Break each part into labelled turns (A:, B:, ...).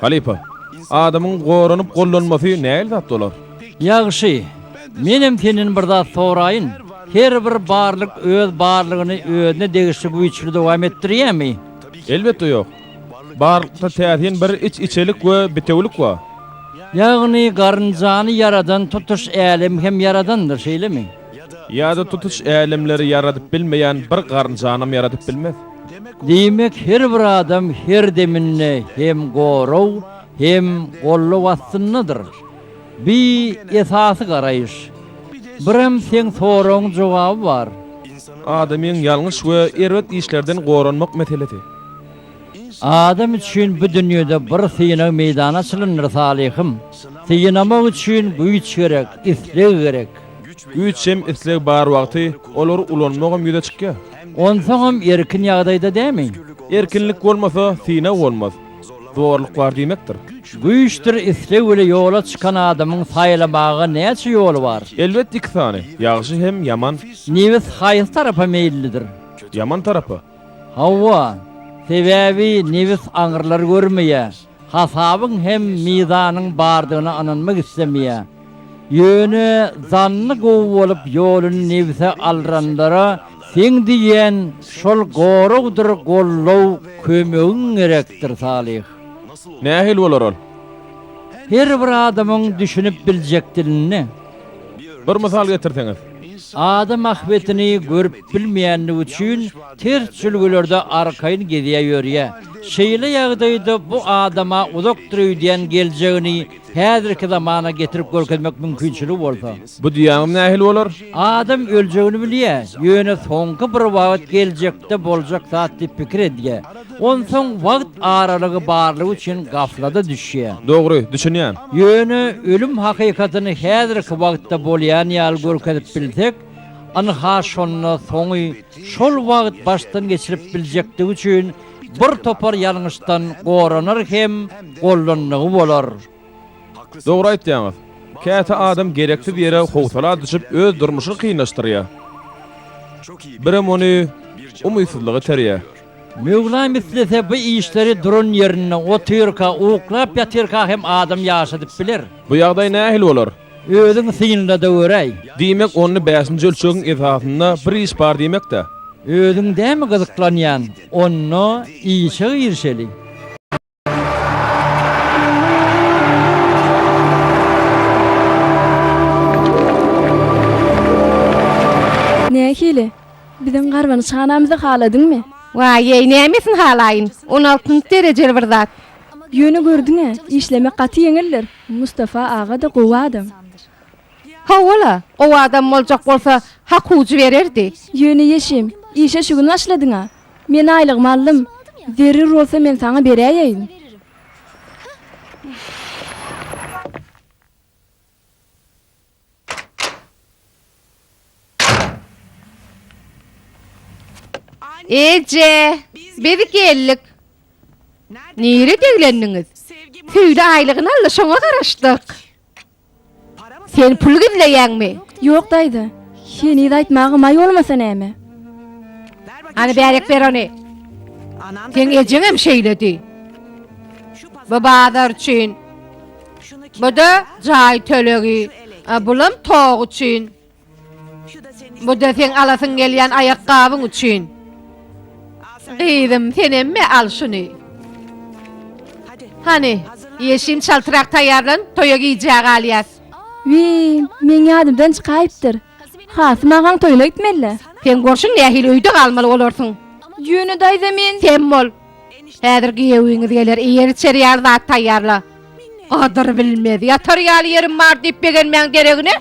A: Halipa, adamın goranyp gollanmasy näil zat bolar?
B: Ýagşy, menem senin birda soraýyn. Her bir barlyk öz barlygyny özüne degişli güýçli dowam etdirýärmi?
A: Elbetde ýok. Barlykda täzin bir içelik we bitewlik bar.
B: Ýagny garynjany yaradan tutuş älim hem yaradandyr şeýlemi?
A: Ýa-da tutuş älimleri yaradyp bilmeýän bir garynjanam yaradyp bilmez.
B: Diýmek her bir adam her deminne hem goraw hem gollu wassyndyr. Bir esasy garaýyş. Birem sen soragyň jogaby bar.
A: Adamyň ýalňyş we erwet işlerden goranmak meselesi.
B: Adam üçin bu dünýede bir syýana meýdan açylyndyr salihim. Syýanamak üçin güýç gerek, isleg gerek.
A: Güýç hem isleg bar wagty olar ulanmagam ýüze çykýar.
B: Onsoňam erkin ýagdaýda dämi?
A: Erkinlik bolmasa syna bolmaz. Zorluk bar diýmekdir.
B: Güýçdir isleg ile ýola çykan adamyň saýlamagy näçe ýoly bar?
A: Elbetde iki tane. Ýagşy hem ýaman.
B: Newes haýys tarapa meýillidir.
A: Ýaman tarapy.
B: Hawa, sebäbi newes aňyrlar görmeýär. Hasabyň hem mizanyň bardygyny ananmak islemeýär. Ýöne zanny gowy bolup ýoluny newse alranlara sen diýen şol gorugdyr gollow kömegiň gerekdir salih.
A: Nähil bolar ol?
B: Her bir adamyň düşünüp biljekdirini.
A: Bir mysal getirseňiz.
B: Adam ahwetini görüp bilmeýänligi üçin ters çülgülerde arkaýyn gezýär ýörýär. Şeýle ýagdaýda bu adama uzak duruy diýen geljegini häzirki zamana getirip görkezmek mümkinçiligi bolsa.
A: Bu diýäňim nähil bolar?
B: Adam öljegini bilýär. Ýöne soňky bir wagt geljekde boljak zat diýip pikir edýär. Onsoň wagt aralygy barlygy üçin gaflada düşýär.
A: Dogry, düşünýän.
B: Ýöne ölüm hakykatyny häzirki wagtda bolýan ýaly görkezip bilsek, anha şonda soňy şol wagt başdan geçirip biljekligi üçin bir topar ýalňyşdan goranar hem gollanlygy bolar.
A: Dogry aýtdyňyz. Käte adam gerekli ýere howsala düşüp öz durmuşyny kynlaşdyrýar. Birem ony umytsızlygy terýär.
B: Mevlam islese bu işleri durun yerine otyrka, uklap yatyrka hem adam ýaşadyp biler.
A: Bu ýagdaý nähil bolar?
B: Özüň syňynda da öräý.
A: Diýmek ony 5-nji ölçegiň esasynda bir iş bar diýmekde.
B: Özüň dämi gyzyklanýan, onu işe girşeli.
C: Nähili? Bizim garwany çanamyzy haladyňmy?
D: Why, nämesin halaýyn? 16-njy derejeli bir zat.
C: Ýöne gördüňe, işleme gaty ýeňiller. Mustafa aga da gowy adam.
D: Hawala, o adam boljak bolsa hak huju bererdi.
C: Ýöne ýeşim, işe şu gün başladyňa. Men aýlygymy aldym. Zerir bolsa men saňa beräýin.
D: Ece, beri geldik. Nere deglendiňiz? Söýde aýlygyny alla şoňa garaşdyk. Sen pul gidleýäňmi?
C: Ýok daýdy. Şeni aýtmagy maý bolmasa näme?
D: Hani berek ber ony. Sen ejeňem şeýledi. Bu bazar üçin. Bu da jaý tölegi. Bulam tog üçin. Bu da sen alasyň gelýän aýakgabyň üçin. Giydim senemme al şunu. Hani yeşim çaltırak taýarlan, toya giyjäk alyas.
C: Men ýadymdan çykaýypdyr. Hasym agaň toýla gitmeli.
D: Sen gorşun nähil öýde galmaly bolarsyň.
C: Ýöne daýda men
D: sen bol. Häzir giýewiňiz geler, ýer içeri ýarda taýarla. Adyr bilmedi, ýatar ýaly ýerim bar diýip begenmeň geregine.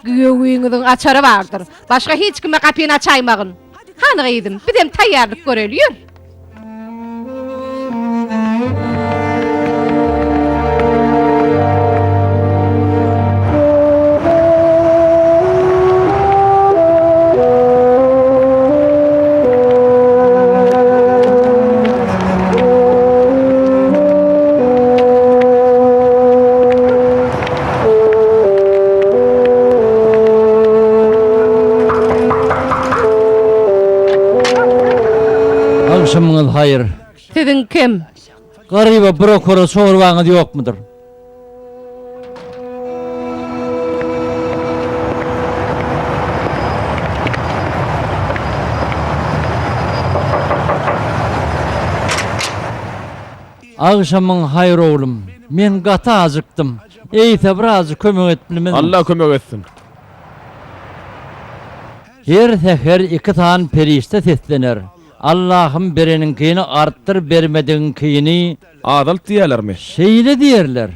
D: Giýewiňiziň açary bardyr. Başga hiç kime kapyny açaýmagyn. Hany giydim, bizem taýýarlyk görelýär.
B: Akşamınız hayır.
D: Sizin kim?
B: Gariba brokora sorwaňyz ýokmudyr? Agşamyň hayır oğlum, men gata azıktım. Eýte biraz kömek etmelimin.
A: Allah kömek etsin.
B: Her seher iki tan perişte seslener. Allah'ım bereninkini arttır, bermediğinkini
A: Adalyk diýerlermi?
B: şeýle diýerler.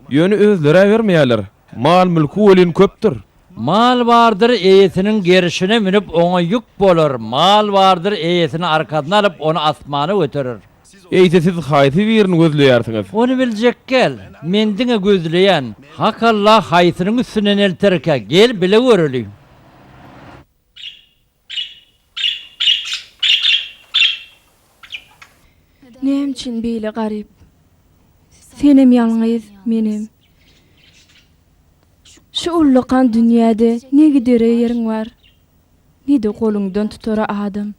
A: Ýöne özlere bermeýärler. Mal mülkü welin köpdür.
B: Mal vardır eýesiniň gerişine minip oňa ýük bolar. Mal vardır eýesini arkadan alıp onu asmana götürür.
A: Eýte siz haýsy birini gözleýärsiňiz?
B: Onu biljek gel. Mendiňe gözleýän hak Allah haýsynyň üstünden elterke gel bile göreli.
C: Nem için beýle garyp? Senem ýalňyz, menem. Şu ullukan dünýäde ne gidere ýeriň var? Nide goluňdan tutara adam?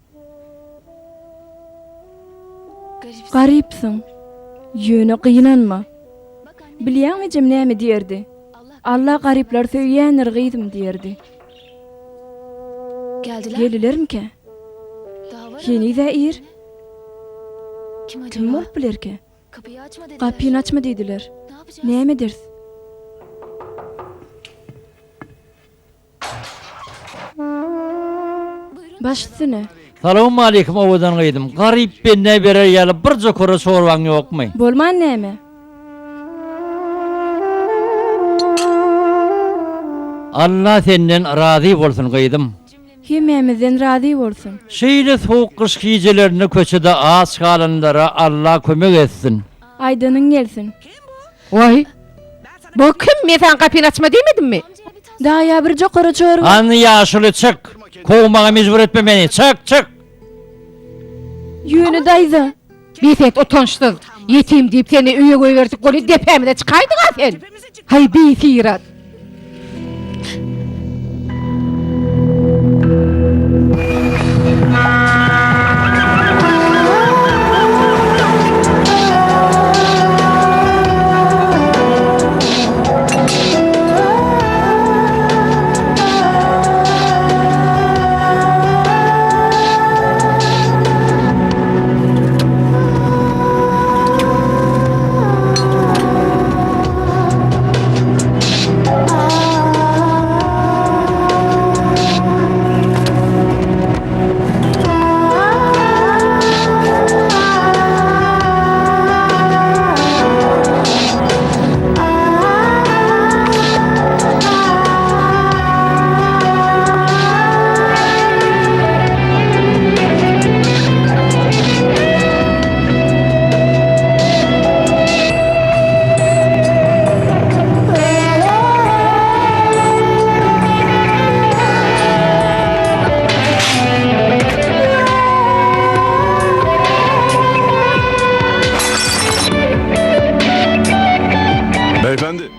C: Garypsyň. Ýöne gynanma. Bilýärmi jem näme diýerdi? Allah garyplar söýýänler gyýdym diýerdi. Geldilermi-ki? Yeni zäir. Kim bolup bilerki? Kapyny açma diýdiler. Näme dersiň? Başsyna.
B: Salamu aleykum owadan gyýdym. Garyp benne berer ýaly bir jokora sorwaň ýokmy?
C: Bolman näme?
B: Allah senden razy bolsun gyýdym.
C: Hemmemizden razy bolsun.
B: Şeýle soğuk kış gijelerini köçede ağaç galanlara Allah kömek etsin.
C: Aýdanyň gelsin.
D: Vay. Bu kim? Men sen kapyny açma diýmedim mi?
C: Daýa bir jokara çor.
B: Anı yaşılı çık. Kovmağa mecbur etme beni. Çık.
C: Ýöne daýza.
D: Bifet utançsyz. Yetim diýip seni öýe goýberdik bolup depemde çykaýdyň sen. Hay bifirat.
E: Beyefendi.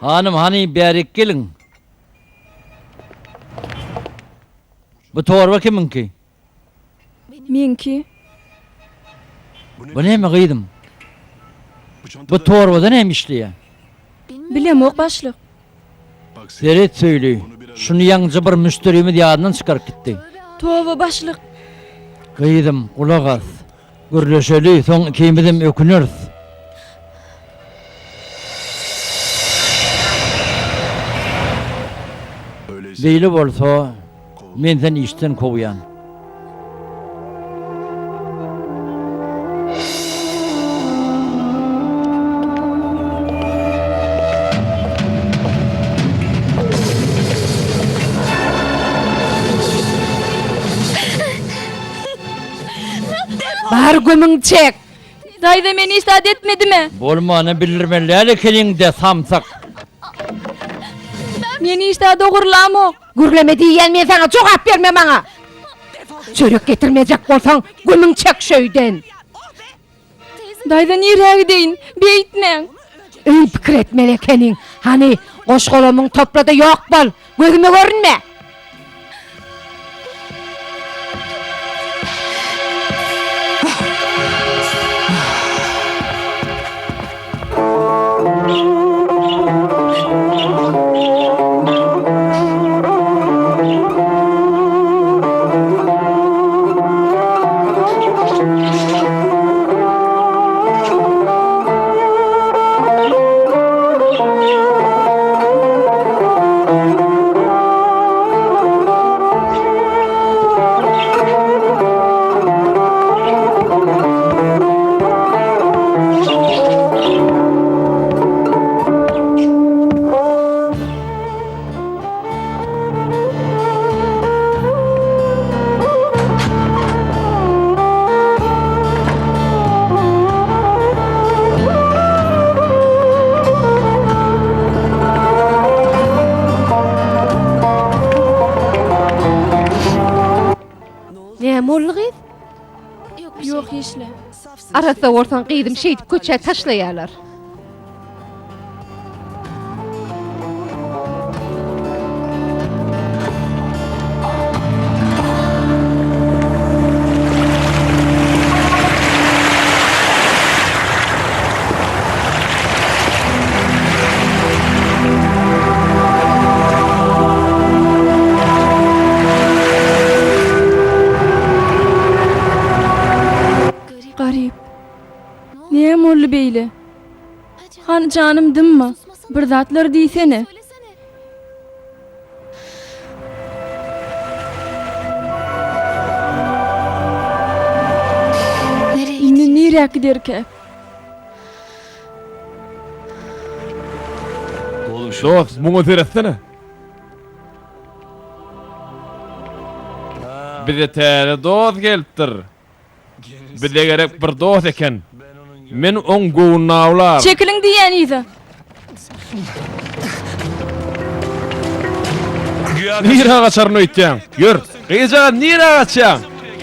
B: Hanım hani berik gelin. Bu torba kiminki?
C: Menki.
B: Bu näme gyýdym? Bu torbada näme işliýär?
C: Bilemok başlyk.
B: Seret söýli. Şunu ýaňjy bir müşterimi ýadydan çykaryp gitdi.
C: Towa başlyk.
B: Gyýdym, kulak as. Gürleşeli, soň ikimiziň ökünürüz. Beýle bolsa, men seni işten kowýan.
D: Bar gömüň çek.
C: Daýda meni istat etmedimi?
B: Bolmany bildirmeler kelinde samsak.
C: Meni istat ogurlamo.
D: Gürleme diýen men sana jogap berme maňa. Çörek getirmejek bolsaň gömüň çek şöýden.
C: Daýda nirä gideýin? Beýtmeň.
D: Öý pikir etmeli ekeniň. Hani goşgolamyň toprada ýok bol. Gözüme görünme.
C: Ýok işle.
D: Arada ortadan qyydym şeýdip köçe taşlaýarlar.
C: Garip. Niye molly beýle? Han canım dymmy? Bir zatlar diýsene. Indi nirä giderke?
A: Dost, muňa teretsene. Bize täze dost gelipdir. Bize gerek bir dost eken. Men oň gowyny awlar.
C: Çekiliň diýen ýa.
A: Nira gaçarny öýtýäň. Ýör, gyýja nira gaçýaň.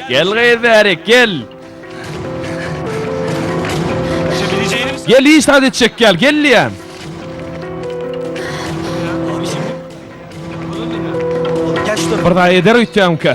A: Gel gyýdary, gel. Gel iş hadi çek gel, gelliyem. Bir daha eder öýtýäň ki.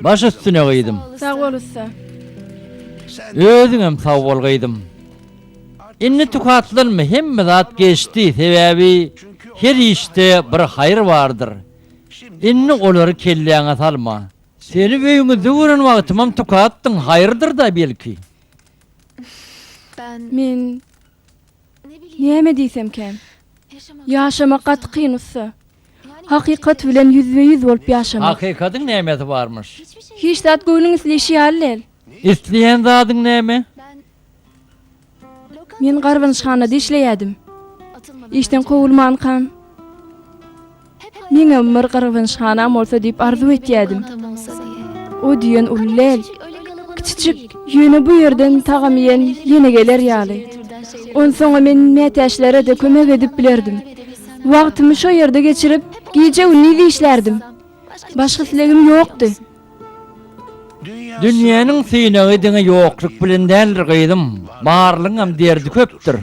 B: baş üstüne gıydım.
C: Sağ ol usta.
B: Özüňem sag bol gıydım. Inni tukatlanma hemme zat geçti sebebi her işte bir hayır vardır. Inni olary kelleňe salma. Seni beýüňe döwren wagtymam tukatdyň hayırdır da belki.
C: Men näme diýsem kem? Yaşamak gat kyn usta. Hakikat bilen yüzbe-yüz bolup yaşamak.
B: Hakikatyň nämeti barmyş?
C: Hiç zat göwnüň isleşi ýalyl.
B: İsteýän zadyň näme?
C: Men garwynşhanada işleýädim. İşden kowulman kan. Meňe bir garwynşhanam bolsa diýip arzu etýädim. O diýen ullel. Kiçik ýöne bu ýerden tagam ýen ýene geler ýaly. On soňa men mätäşlere de kömek edip bilerdim. Wagtymy şo ýerde geçirip, gije ünni işlerdim. Başga silegim ýokdy.
B: Dünýäniň synagy diňe ýokluk bilen dälir gydym. Barlyňam derdi köpdür.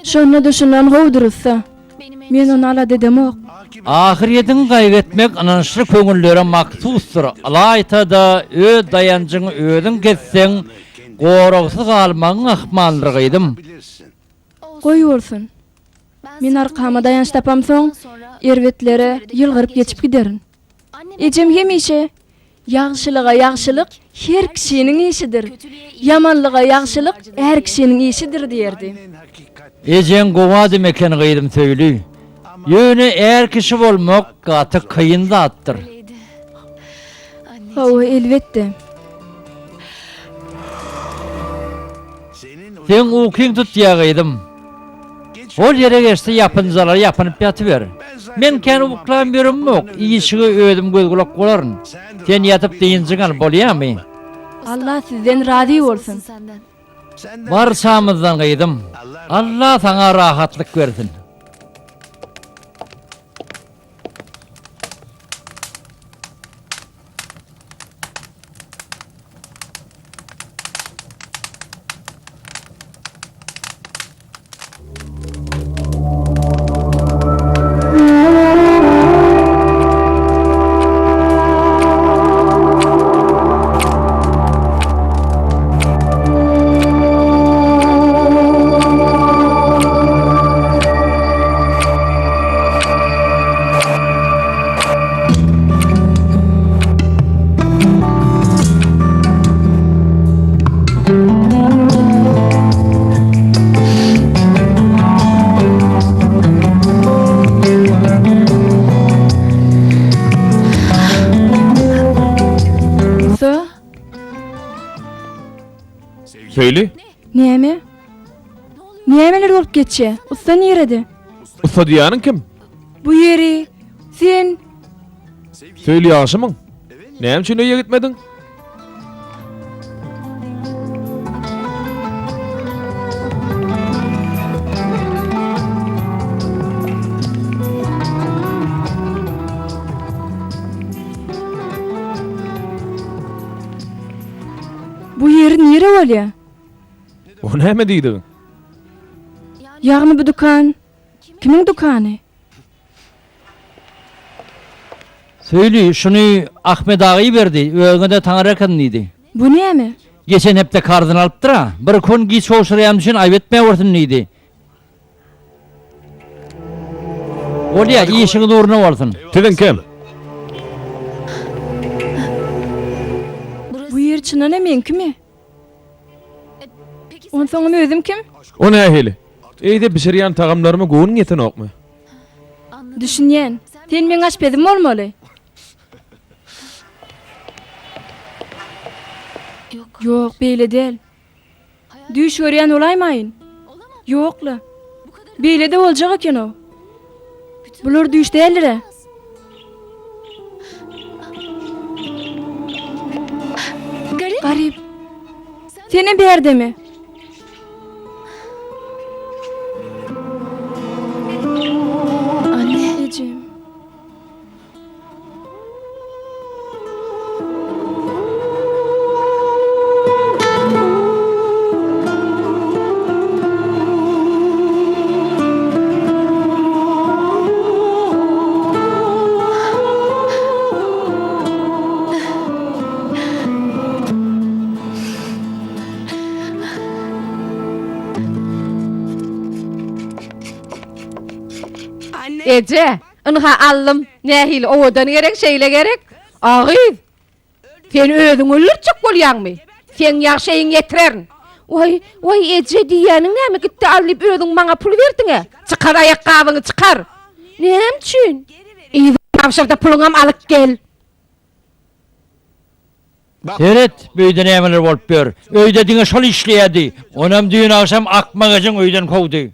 C: Şonu düşünen gowdursa. Men onu ala dedemok.
B: Ahiretiň gaýretmek ananşly köňüllere maksusdur. Alayta da öz dayanjyňy özüň ketseň, goragsyz galmagyň ahmanlygyydym.
C: Goý bolsun. Men arkama dayanç tapam soň, erwetlere ýylgyryp geçip giderin. Ejem hemişe ýagşylyga ýagşylyk her kişiniň işidir. Yamanlyga ýagşylyk her kişiniň işidir diýerdi.
B: Ejen gowa demeken gydym söýli. Ýöne er kişi bolmak gaty kıyın zatdyr.
C: O elbetde.
B: Sen ukyň tutýagydym. Ol ýere geçse ýapynjalar ýapynyp ýatyber. Men kän uklan beremok, işigi özüm göz kulak bolaryn. Sen ýatyp diýinjiňal bolýarmy?
C: Allah sizden razy bolsun.
B: Barçamyzdan gydym. Allah saňa rahatlyk bersin.
C: Usta,
A: Söyle.
C: näme? Nämeler bolup geçe? Usta nerede?
A: Usta diýanyň kim?
C: Bu ýeri sen
A: Söyle ýaşymyň. Näme üçin öýe gitmediň?
C: bu ýeri nere bolýar?
A: O näme diýdi?
C: Ýagny bu dukan kimiň dukany?
B: Söýli, şunu Ahmet agy berdi, öňe de taňrakan diýdi.
C: Bu näme?
B: Geçen hepde kardan alypdyr ha. Bir kun giç oşurýan üçin aýbetme bolsun diýdi. Bolýa, işiňi dogry bolsun.
A: Tigen kim?
C: Bu ýer çynan meňkimi? On soňa özüm kim?
A: O nähili? Eýde pişirýän tagamlarymy gowyň ýeten okmy?
C: Düşünýän. Sen meň aşpezim bolmaly. Yok, beýle del. Düş görýän olaýmaýyn. Ýokla. Beýle de boljak eken o. Bular düş däldir. Garip. Seni berdimi? Anneciğim.
D: Ece, ınha allım. Nähil owadan gerek, şeýle gerek. Agyz. Sen özüň ölürçük bolýarmy? Sen ýaşaýyň ýetirerin. Vay Ece diýäniň näme gitdi alyp özüň maňa pul berdiňe? Çykar aýakgabyňy çykar. Näme üçin? Iýdy tawşyrda puluňam alyp gel.
B: Seret, böýden ämeler bolup ber. Öýde diňe şol işleýärdi. Onam düýün akşam akmak üçin öýden kowdy.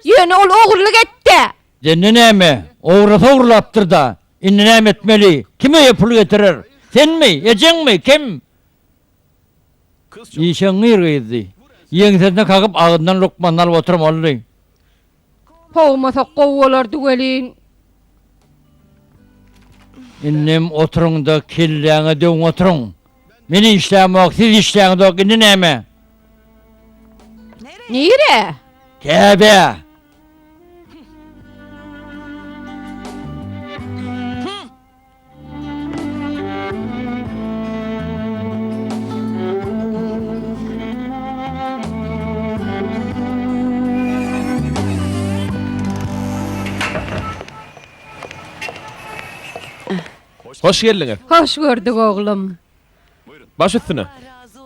D: Ýöne ol ogurlyk etdi.
B: Denne näme? Ogrulapdyr da. Indi näme etmeli? Kime pul getirir? Senmi? Ejeňmi? Kim? İşeň ýergidi. Ýeňsizne kagyp agyndan lokmanlar alyp oturmaly.
D: Howmasa gowwalar dügelin.
B: Innem oturunda kelläňe döň oturuň. Meni işlämek, siz işläňiz indi näme?
D: Nire?
B: Käbe.
A: Hoş geldiňiz.
D: Hoş gördük oğlum.
A: Baş üstüne.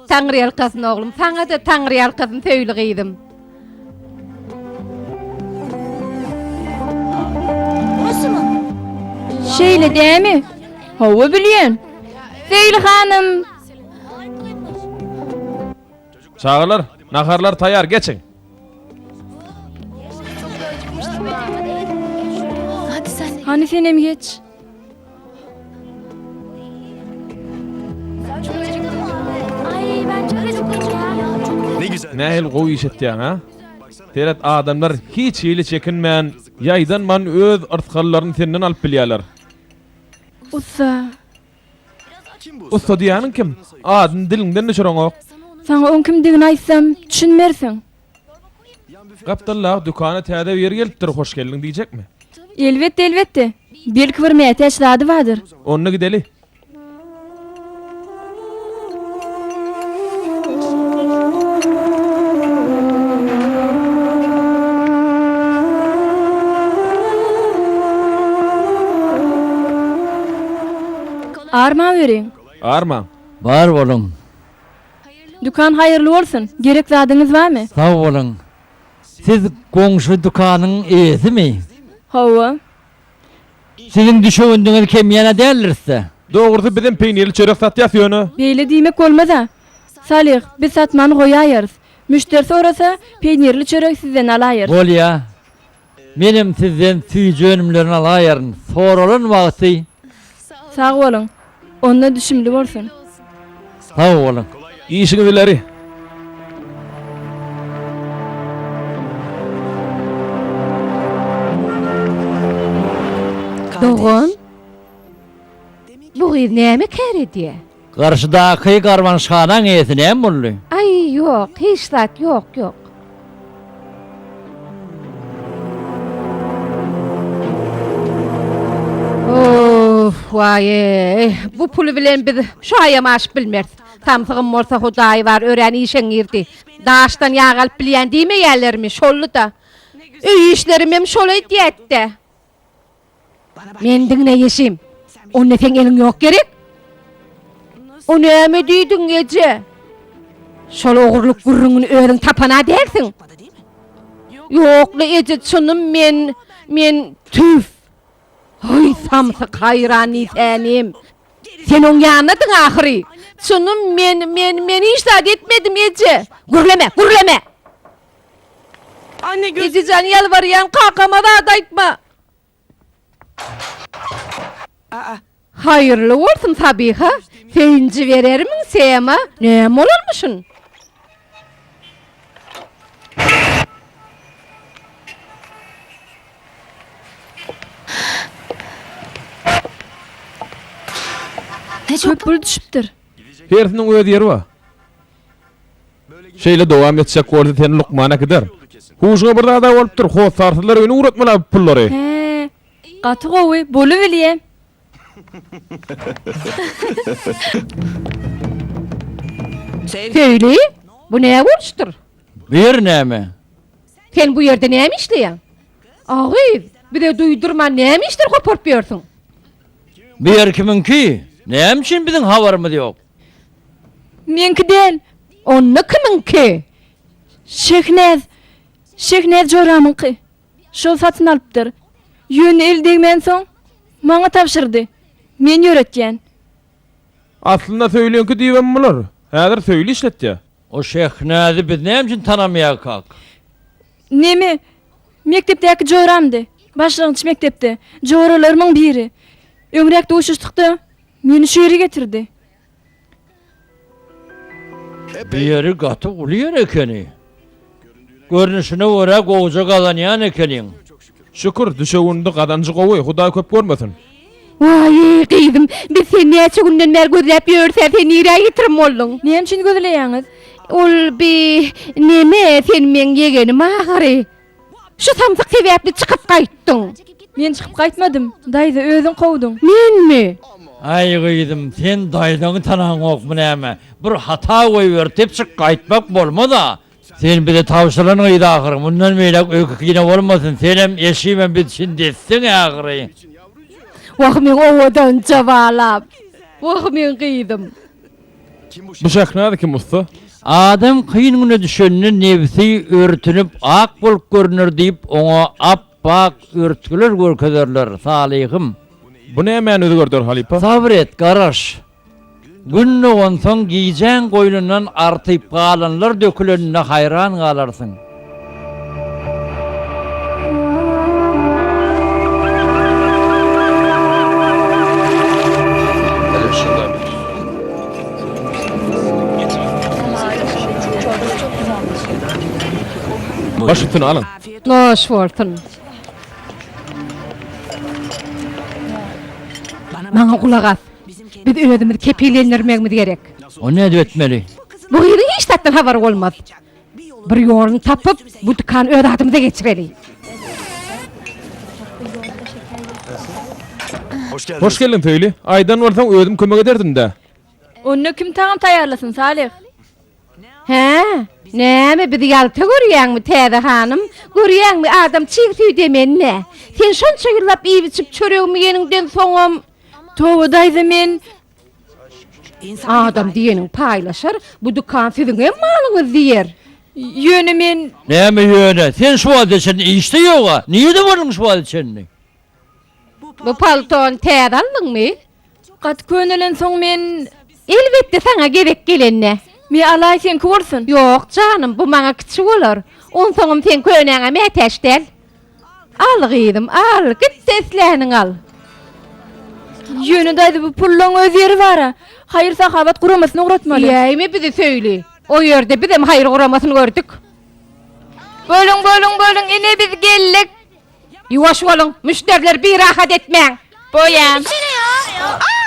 D: Taňry ýalkasyn oğlum. Saňa da taňry ýalkasyn söýli gyýdym.
C: Şeýle dämi? Hawa bilýän. Seýli hanım.
A: Çağırlar, naharlar tayar, geçin.
F: Hadi sen.
C: Hani senem geç.
F: Ay ben çok acıyor.
E: Ne güzel.
A: Nähil gowy iş etdiň ha? Seret adamlar hiç ýyly çekinmän, ýaýdan man öz artgallaryny senden alyp bilýärler.
C: Ussa.
A: Usta diýäniň kim? Adyn diliňden düşüreňok.
C: Sana on kimdigini aýsam düşünmersiň.
A: Gapdallah dükana täze ýer gelipdir, hoş geldiň diýjekmi?
C: Elbette. Belki bir mätäçlady bardyr.
A: Onna gideli.
C: Arma beriň.
A: Arma.
B: Bar bolun.
C: Dukan hayırlı bolsun. Gerek zadyňyz barmy?
B: Sag bolun. Siz goňşy dukanyň eýesimi?
C: Hawa.
B: Sizin düşöwündiňiz kim ýana dälirse?
A: Dogrudy bizim peýnirli çörek satýas ýöne.
C: Beýle diýmek bolmaz-a. Salih, biz satmany goýaýarys. Müşteri sorasa peýnirli çörek sizden alaýar.
B: Bolýa. Menim sizden süýjönümlerini alaýaryn. Soralan wagty.
C: Sag bolun. Onda düşümli bolsun.
B: Sag bolun.
A: İşiňiz ileri.
D: Doğun. Bu gyz näme keredi?
B: Garşydaky garwanşganaň eýesi näme boldy?
D: Ay yok, hiç zat yok. Of, vay, bu pulu bilen biz şu ayamaş bilmez. Samsygym bolsa Hudaý var, ören işeň girdi. Daşdan ýagalyp bilýän diýme ýerlerimi, şollu da. Öý işlerim hem şolay diýetdi. Men diňne ýeşim. Onda sen eliň ýok gerek. O näme diýdiň Ece? Şol ogurluk gurruňyny öýüň tapana däksin. Ýokla Ece, çunym men tüf. Ay samsyk haýrany senim. Sen oň ýanydyň ahyry. Çunym men hiç zat etmedim Ece. Gürleme.
G: Anne
D: Ece can ýalbarýan kakama da aýtma. Hayırlı olsun Sabiha. Sevinci verermin Sema. Näme olurmuşsun?
F: Ne çok
C: Köp pul düşüpdir.
A: Hersiniň öz ýeri bar. Şeýle dowam etsek gordy seni lukmana gider. Huşuňa bir zada bolupdyr, hoş sarsylar öňe uratmalar pullary.
C: He. Gaty gowy, bolup bilýär.
D: Söyle. Bu näme boluşdur?
B: Bir näme?
D: Sen bu ýerde näme işleýän? Agyz, Bir de duydurma näme işler koparıp ýörsiň?
B: Bir kiminki? Näme üçin biziň habarymyz ýok?
C: Menki del.
D: Onu kiminki?
C: Şehnäz joramynky. Şol satyn alypdyr. Ýöne eldegmen soň maňa tapşyrdy. Men ýöretýän.
A: Aslında söýleňki diýbem bolar. Häzir söýli işletdi.
B: O şehnäzi biz näme üçin tanamaýak?
C: Nemi? Mektepdäki joramdy. Başlangıç mektepde. Joralarymyň biri. Öňrekde uçuşdukda meni şu ýere getirdi.
B: Bir yeri gaty ulyar ekeni. Görnüşine göre gowja gazanýan ekeniň.
A: Şükür düşegünde gadanjy gowy Hudaý köp görmesin.
D: Vay kıydım. Biz seni näçe günden beri gözläp ýörsä seni ýere ýetirip boldun.
C: Näme üçin gözleýäňiz?
D: Ol bir neme sen men yegenim ahary. Şu samsyk sebäpli çykyp gaýtdyň.
C: Men çykyp gaýtmadym. Daýda özüň gowduň.
D: Menmi?
B: Ay gıydım, sen daydaňy tanaň okmy näme? Bir hata goýbertip çık gaýtmak bolmada. Sen bir de tawşylan gaýdy ahyry. Mundan meýlek öýküne bolmasyn. Sen hem eşimen bitsin dessin ahyry.
D: Wah men owadan jabalap. Wah men kıydım.
A: Bu şehnäzi kim usta?
B: Adam kıyın güne düşenini nefsi örtünüp ak bolup görünür diýip oňa appak örtgüler görkezerler salihim.
A: Bu näme özü gördür halipa?
B: Sabret garaş. Günni onsoň giýjän goýnundan artyp galanlar dökülenine hayran galarsın.
A: Başytyny alın.
D: Noş bolsun. Maňa kulak as. Biz öýdümiz kepillendirmegimiz gerek.
B: O ne etmeli?
D: Bu ýylyň hiç tatdan habar bolmaz. Bir ýolunu tapyp bu dükany öz adymyza geçireli.
A: Hoş geldin Söýli. Aýdan bolsaň özüm kömek ederdim-de.
C: Onu kim taňam taýarlasyn Salih?
D: He? Näme bizi ýalta görýäňmi täze hanım? Görýäňmi adam çiğ demenne? Sen şonça ýyllap iýip içip çöregmi ýeniňden soňam
C: Towa daýda men
D: adam diýeniň paýlaşar, bu dükkan siziň hem malyňyz diýer.
C: ýöne men
B: Näme ýöne? Sen şu wagt için işte ýoga. Niýe de boldun şu wagt için?
D: Bu palton täze aldyňmy?
C: gat könelen soň men
D: Elbetde sana gerek gelenne.
C: me alay sen kursun.
D: Yok canım, bu maňa kiçik bolar. Onsoňam sen könäňe meteşdel. Al gyýdym, al, git sesläniň al.
C: Ýöne daýda bu pullaň öz ýeri bara. Haýır sahabat guramasyny uğratmaly.
D: Ýaýmy bizi söýli. O ýerde biz hem haýır guramasyny gördük.
C: Bölüň, ine biz geldik.
D: Ýuwaş bolun, müşteriler bir rahat etmeň.
C: Boýan.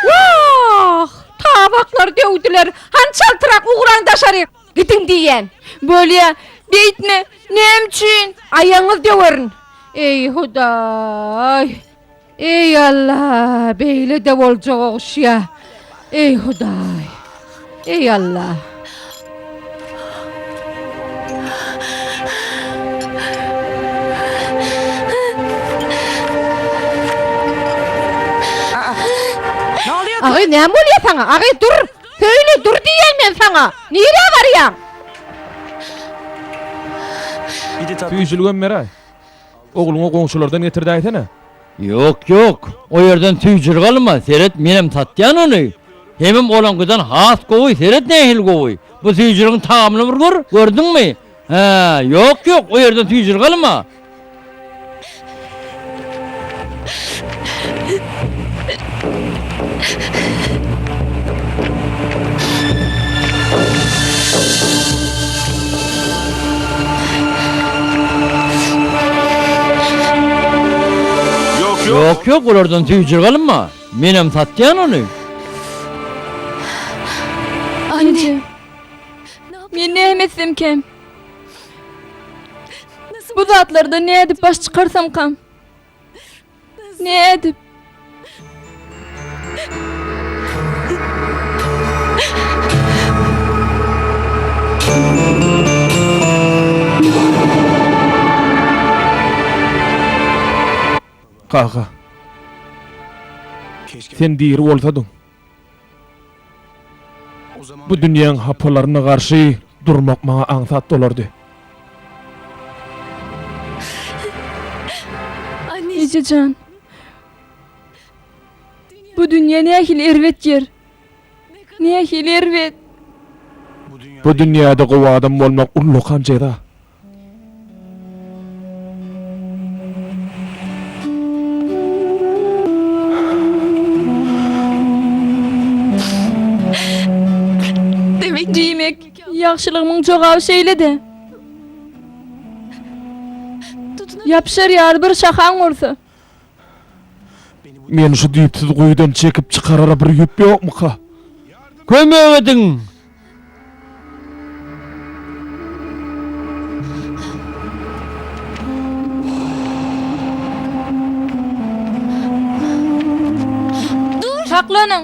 D: Wah! Tabaklar döwdiler. Hançaltyrak uğran daşary. Gidin diýen.
C: Bolýa, beýtme. Näme üçin?
D: Aýaňyz döwerin. Ey Hudaý. Ey Allah, beýle de boljak ogşýa. Ey Hudaý. Ey Allah. Ağay näme bolýar saňa? Ağay dur. Söýle dur diýen men saňa. Nire barýaň?
A: Tüýjülgem meray. Ogluňa goňşulardan getirdi aýtana.
B: Yok. O yerden tüýjür galma. Seret menem tatýan ony. Hemim olangydan has gowy, seret nähil gowy. Bu tüýjüriň taamyny bir gör, gördüňmi? Ha, yok, o yerden tüýjür galma. Yok, olardan tüýjür galma. Menem tatýan ony.
C: Anne. Men näme etsem kem? Bu zatlarda ne edip baş çıkarsam kam? Ne edip?
A: Kaka. Sen diri bolsadyň. Bu dünýäň hapalaryna garşy durmak maňa aňsat bolardy.
C: Ejecan. Bu dünýä nähil erwet yer. Nähil erwet.
A: Bu dünýäde gowy adam bolmak ullu kanjada.
C: Diýmek, ýagşylygymyň jogaby şeýle-de. Yapşar ýar bir şahan bolsa.
A: Men şu düýpsiz goýdan çekip çykarara bir ýüp ýokmy ka?
B: Kömek edin.
C: Saklanyň.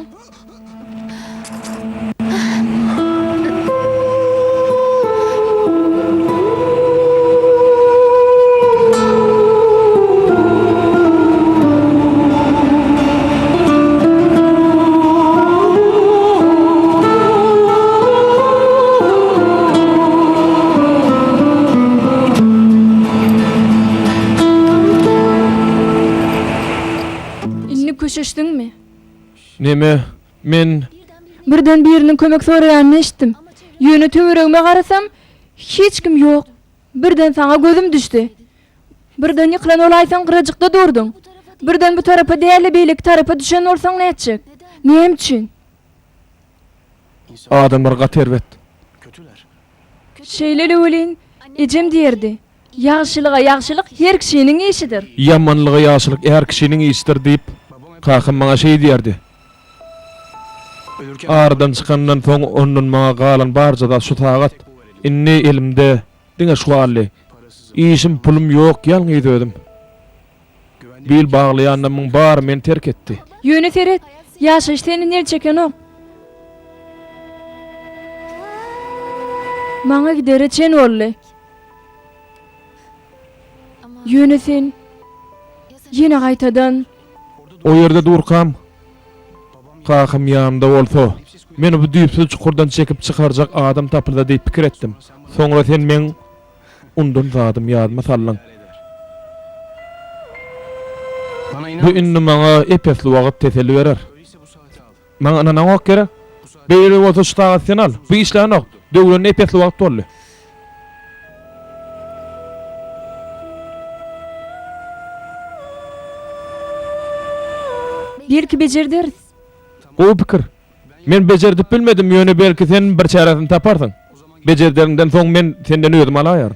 C: Inni köşeşdiňmi?
A: Neme? Men
C: Birden birinin kömek soraýanyny eşitdim. Ýöne töweregime garasam, hiç kim ýok. Birden saňa gözüm düşdi. Birden ýyklan olaýsaň gyrajykda durdyň. Birden bu tarapa däle beýlik tarapa düşen bolsaň näçe? Näme üçin?
A: adamlar gaterwet.
C: Şeýleli welin ejem diýerdi. Ýagşylyga ýagşylyk her kişiniň işidir.
A: Yamanlyga ýagşylyk her kişiniň işidir diýip kakam maňa şeý diýerdi. Ardan çykandan soň ondan maňa galan barjada şu tagat. Inni elimde diňe şu haly. İşim pulum ýok, ýalňyz ödüm. Bil baglaýanymyň bar men terk etdi.
C: Ýöne seret, ýaşaş seni nerçeken ok. Maňa gidere çen bolly. Ýöne sen ýene gaýtadan
A: O ýerde durkam. Kakam ýanymda bolsa, meni bu düýpsiz çukurdan çekip çykarjak adam tapyldy diýip pikir etdim. Soňra sen men undan zadym ýadyma sallaň. Bu inni maňa epesli wagt teselli berer. Maňa anaň ok gerek. Beýle bolsa şu tagat sen al. Bu işläň ok. Döwlen epesli wagt boldy.
C: belki becerdiriz.
A: O pikir. Men becerdip bilmedim ýöne belki sen bir çäresini taparsyň. Becerderinden soň men senden özüm alaýar.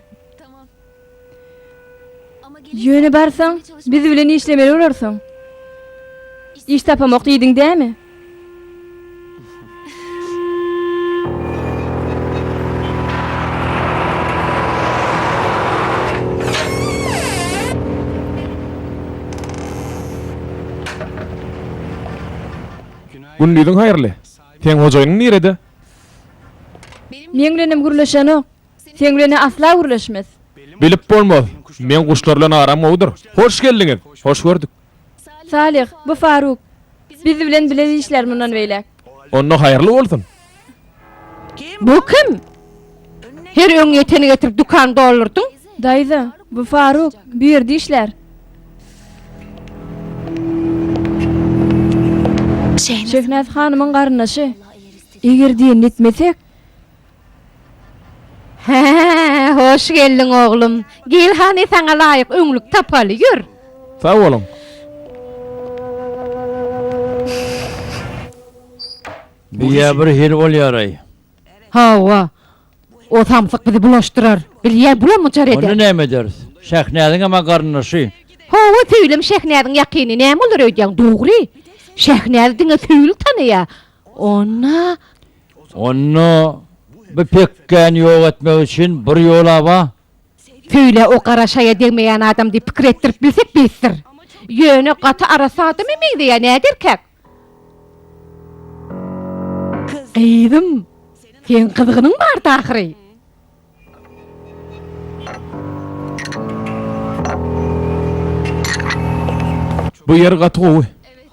C: Ýöne barsaň, biz bilen işlemeli bolarsyň. İş tapamak diýdiň dämi?
A: Günlüğün hayırlı. Sen hocaýyň nerede?
C: Men bilenem gürleşen ok. Sen bilen asla gürleşmez.
A: Bilip bolmaz. Men kuşlarla aram odur. Hoş geldiňiz. Hoş gördük.
C: Salih, bu Faruk. Biz bilen bilen işler mundan beýlek.
A: Onu hayırlı bolsun.
D: Bu kim? Her öňe teni getirip dukanda olurdyň.
C: Daýza, bu Faruk bir ýerde işler. Şehnaz hanymyň garyndaşy. Eger diýen etmesek,
D: He, hoş geldin oğlum. Gel hani sana layık öňlük tapaly ýür.
A: Sağ olun.
B: Biýe bir hil bolýaray.
D: Hawa. O samsyk bizi bulaşdyrar. Bilýär bulamı jar eder.
B: Onu näme deriz? Şähnäziň ama garnaşy.
D: Hawa tüýlem şähnäziň ýakyny näme bolar öýdäň? Dogry. Şähnäz diňe tüýl tanýa. Ona
B: Onu bir pekken ýok etmek üçin bir ýol aba.
D: tüýle o garaşaýa degmeýän adam diýip pikir etdirip bilsek bilsir. Ýöne gaty arasa adam emegdi ýa nädir kek? Eýdim. Sen gyzygynyň bar tahyry.
A: Bu yer gatygy.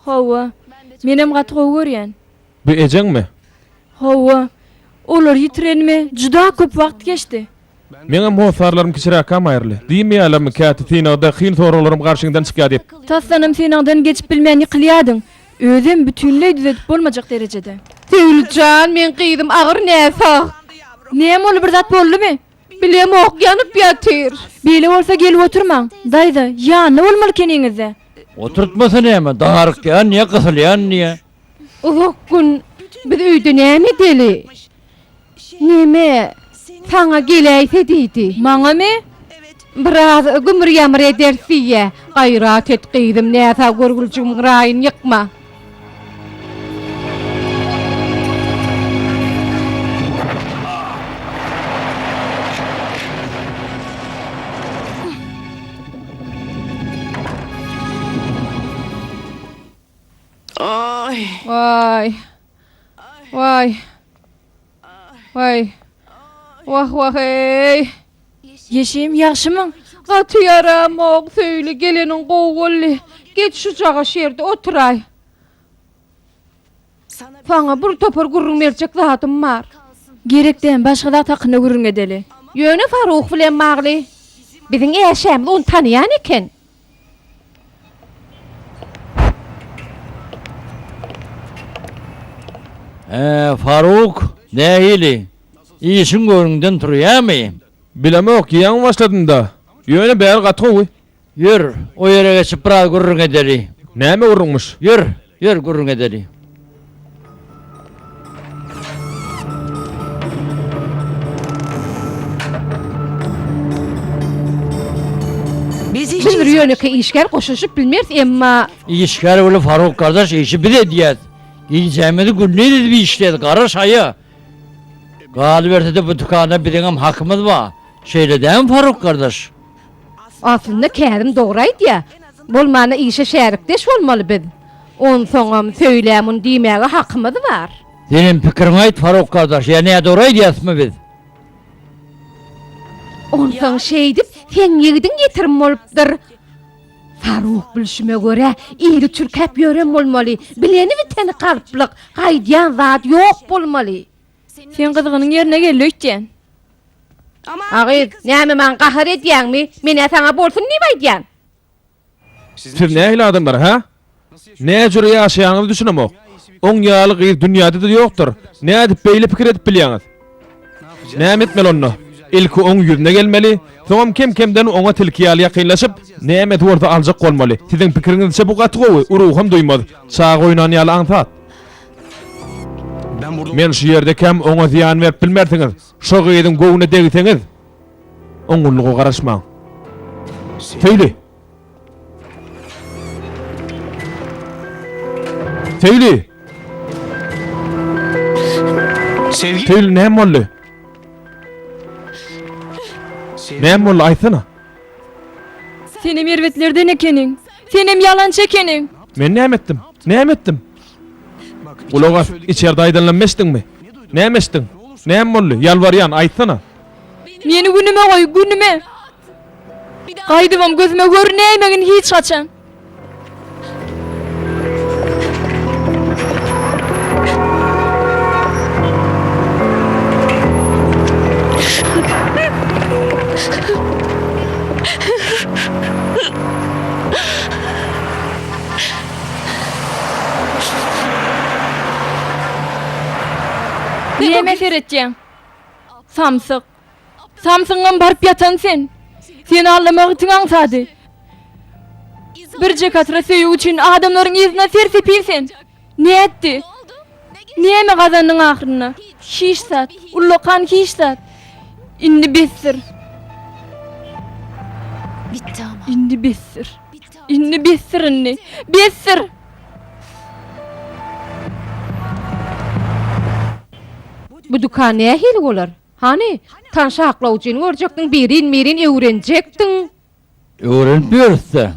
C: Hawa. Menem gatygy görýän.
A: Bu ejeňmi?
C: Hawa. Olar ýitirenme juda köp wagt geçdi.
A: Meňem hosarlarym kiçiräk aýrly. Diýme ýalarmy käti tinagda hyn soraglarym garşyňdan çykýar diýip.
C: Taslanım senagdan geçip bilmän ýykylýadyn. Özüm bütünlüğü düzeltip bolmajak derecede.
D: Tüylücan men qyydym agyr näsa.
C: Näme ol bir zat boldumy?
D: Bilem ok yanıp ýatyr.
C: Bele bolsa gelip oturmaň. Daýda, ýany bolmaly keniňizde.
B: Oturtmasa näme? Darık ya, niye kısılyan niye?
D: Uzak gün biz öýde näme deli? Näme? Sana geleyse diýdi.
C: Maňa me?
D: Biraz gümür ýamr edersiýe. Gaýrat et qyydym näsa görgülçüm raýyn ýykma.
G: Ay.
D: Vay. Vay. Vay. Vah vah ey.
C: Yeşim ýaşymy?
D: Gatyýaram ok söýle gelenin gowgully. Geç şu jaga şerde oturay. Sana bir topar gurrun berjek zatym bar.
C: Gerekden başga da takyny görüň edeli.
D: Ýöne Faruk bilen magly. Biziň äşämli onu tanıyan eken.
B: Faruk, nähili? İşin göründen turýarmy?
A: Bilemok, ýaňy başladym da. Ýöne bäl gatygy.
B: Yür, o yere geçip biraz gurrun ederi.
A: Näme urunmuş?
B: Yür, yür gurrun ederi.
G: Biz hiç
D: Biz bir ýöneki işgär goşuşyp bilmez emma
B: İşgär böyle Faruk kardeş işi bir ediyet. Giyeceğimedi günleydi bir işledi, karış ayı. Galiberte bu dükkanda birinin hakkımız var. Şeyle değil mi Faruk kardeş?
D: aslında kärim dogry diýär. Bolmana işe şärikdeş bolmaly biz. On soňam söýlämin diýmäge hakymyz bar.
B: Senin fikrini ayt Faruk kardeş, ya ne doğru diýäsmi biz?
D: On soň şey dip sen ýegdiň getirim bolupdyr. Faruk bilşime göre iri türkep ýören bolmaly. Bileni biteni kalplyk, gaýdýan zat ýok bolmaly.
C: Sen gyzygynyň ýerine gelýän.
D: Agyr, näme men gahyr edýänmi? Mene sana bolsun niýe aýdýan?
A: Siz nähili adamlar ha? Ne jüri ýaşaýanyňyzy düşünemok. Oň ýaly gyz dünýäde de ýokdur. Näde beýle pikir edip bilýäňiz? Näme etmeli onu? Ilki oň ýüzüne gelmeli, soňam kem-kemden oňa tilkiýaly ýakynlaşyp, näme dörde aljak bolmaly. Siziň pikiriňizçe bu gatygy uruhum duýmady. Çağa oýnan ýaly aňsat. Men şu ýerde kem oňa ziýan berip bilmersiňiz. Şo gyzyň gowuna degseňiz, oňullugy garaşmaň. Söýle. Söýle.
E: Sevgi.
A: Söýle näme boldy? Näme boldy aýtsana.
C: Senem erwetlerden ekeniň. Senem ýalançy ekeniň.
A: Men näme etdim? Näme etdim? Ulaga içeride aýdanlanmaşdyňmy? Näme etdiň? Näme boldy? Ýalbarýan aýtsana.
C: Meni günüme goý, günüme. Gaýdymam gözüme görnäýmegin hiç gaçan. Näme seretjäň? Samsyk. Samsyňam barıp ýatan sen. Seni allamagy tiňaňsady. Birje katra söýüg üçin adamlaryň ýüzüne sersepilsen. Näetdi? Näme gazanyň ahyryna? Hiç sat, ullokan hiç sat. Indi besir.
F: Bitti ama.
C: Indi besir. Indi besir inni. Besir.
D: Bu dükkan näme hili bolar? Hani tanşa haklawçyny görjekdiň, birin öwrenjekdiň.
B: Öğrenmiyorsa.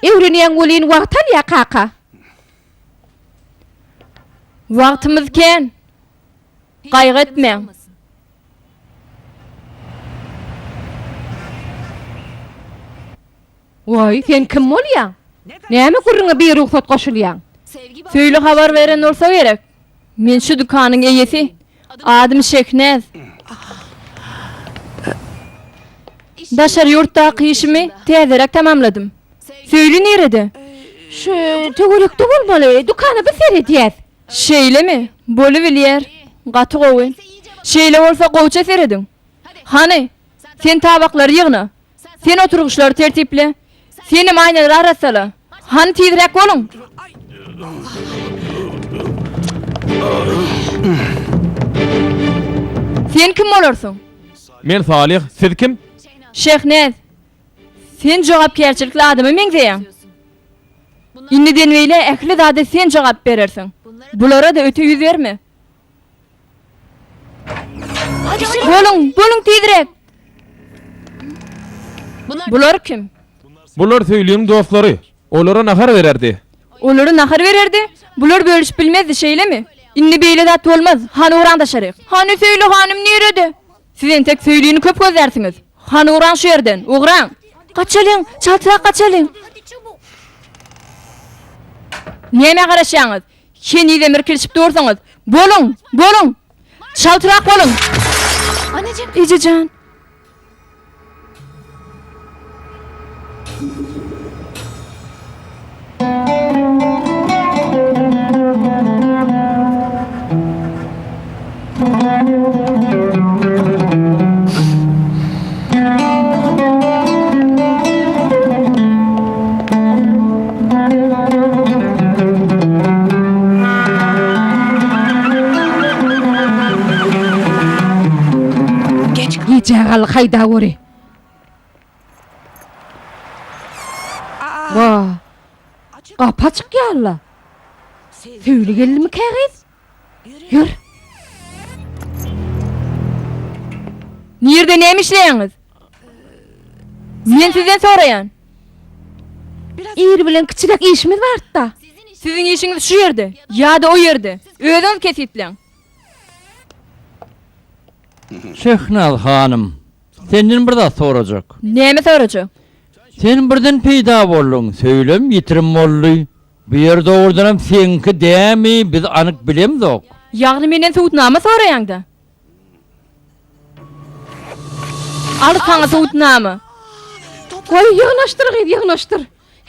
D: Öwrenýän welin wagtan ýa kaka.
C: Wagtymyz ken. Gaýgy etmeň.
D: Vay, sen kim bolýan? Näme gurruna bir ruhsat goşulýan?
C: Söýle habar beren bolsa gerek. Men şu dükanyň eýesi. Adım Şeknez. Daşar ýurtdaky işimi täzerek tamamladım. Söýle nerede?
D: Şu tögülekde bolmaly, dukana bir seredýäs.
C: Şeýle mi? Bolubilýär. Gaty gowun. Şeýle bolsa gowça seredin. Hany? Sen tabaklary ýygna. Sen oturguşlary tertiple. Senim aýnalary arasala. Hany tizrek bolun. Sen kim bolarsyň?
A: Men Salih, siz kim?
C: Şehnez. Sen jogapkärçilikli adamy meňzeýäň. Inniden beýle ähli zady sen jogap berersiň. Bulara da öte ýüz berme. Bolun tizrek. Bular kim?
A: Bular söýleýän dostlary. Olara nahar bererdi.
C: Olary nahar bererdi. Bular bölüşip bilmezdi şeýle mi? Inni beýle zat bolmaz. Hany urandaşaryk. Hany söýle hanym nerede? Siz tek söýleýäni köp gözlersiňiz. Hany uran şu ýerden, uğran. Kaçalyň, çaltyrak kaçalyň. Näme garaşýaňyz? Şeni demir kilişip dursaňyz. Bolun. Çaltyrak bolun.
F: Anneciğim.
C: Ececan.
D: Ýejagal haýda göre. Wa. Gapy açyk ýalla. Söýle geldimi kägiz? Ýür.
C: Nerede näme işleýäňiz? Men sizden soraýan.
D: İri bilen kiçilek işimiz barda.
C: Sizin işiniz şu ýerde, ýa-da o ýerde. Özüňiz kesitleň.
B: Şehnaz hanım, senden bir da soracak.
C: Näme sorajak?
B: Sen birden peýda boldun, söýlem ýitirim boldy. Bu ýerde ordanam senki dämi biz anyk bilemzok.
C: Ýagny menden suwutnama soraýanda. Alsaňyz suwutnama.
D: Oy ýygnaştyr.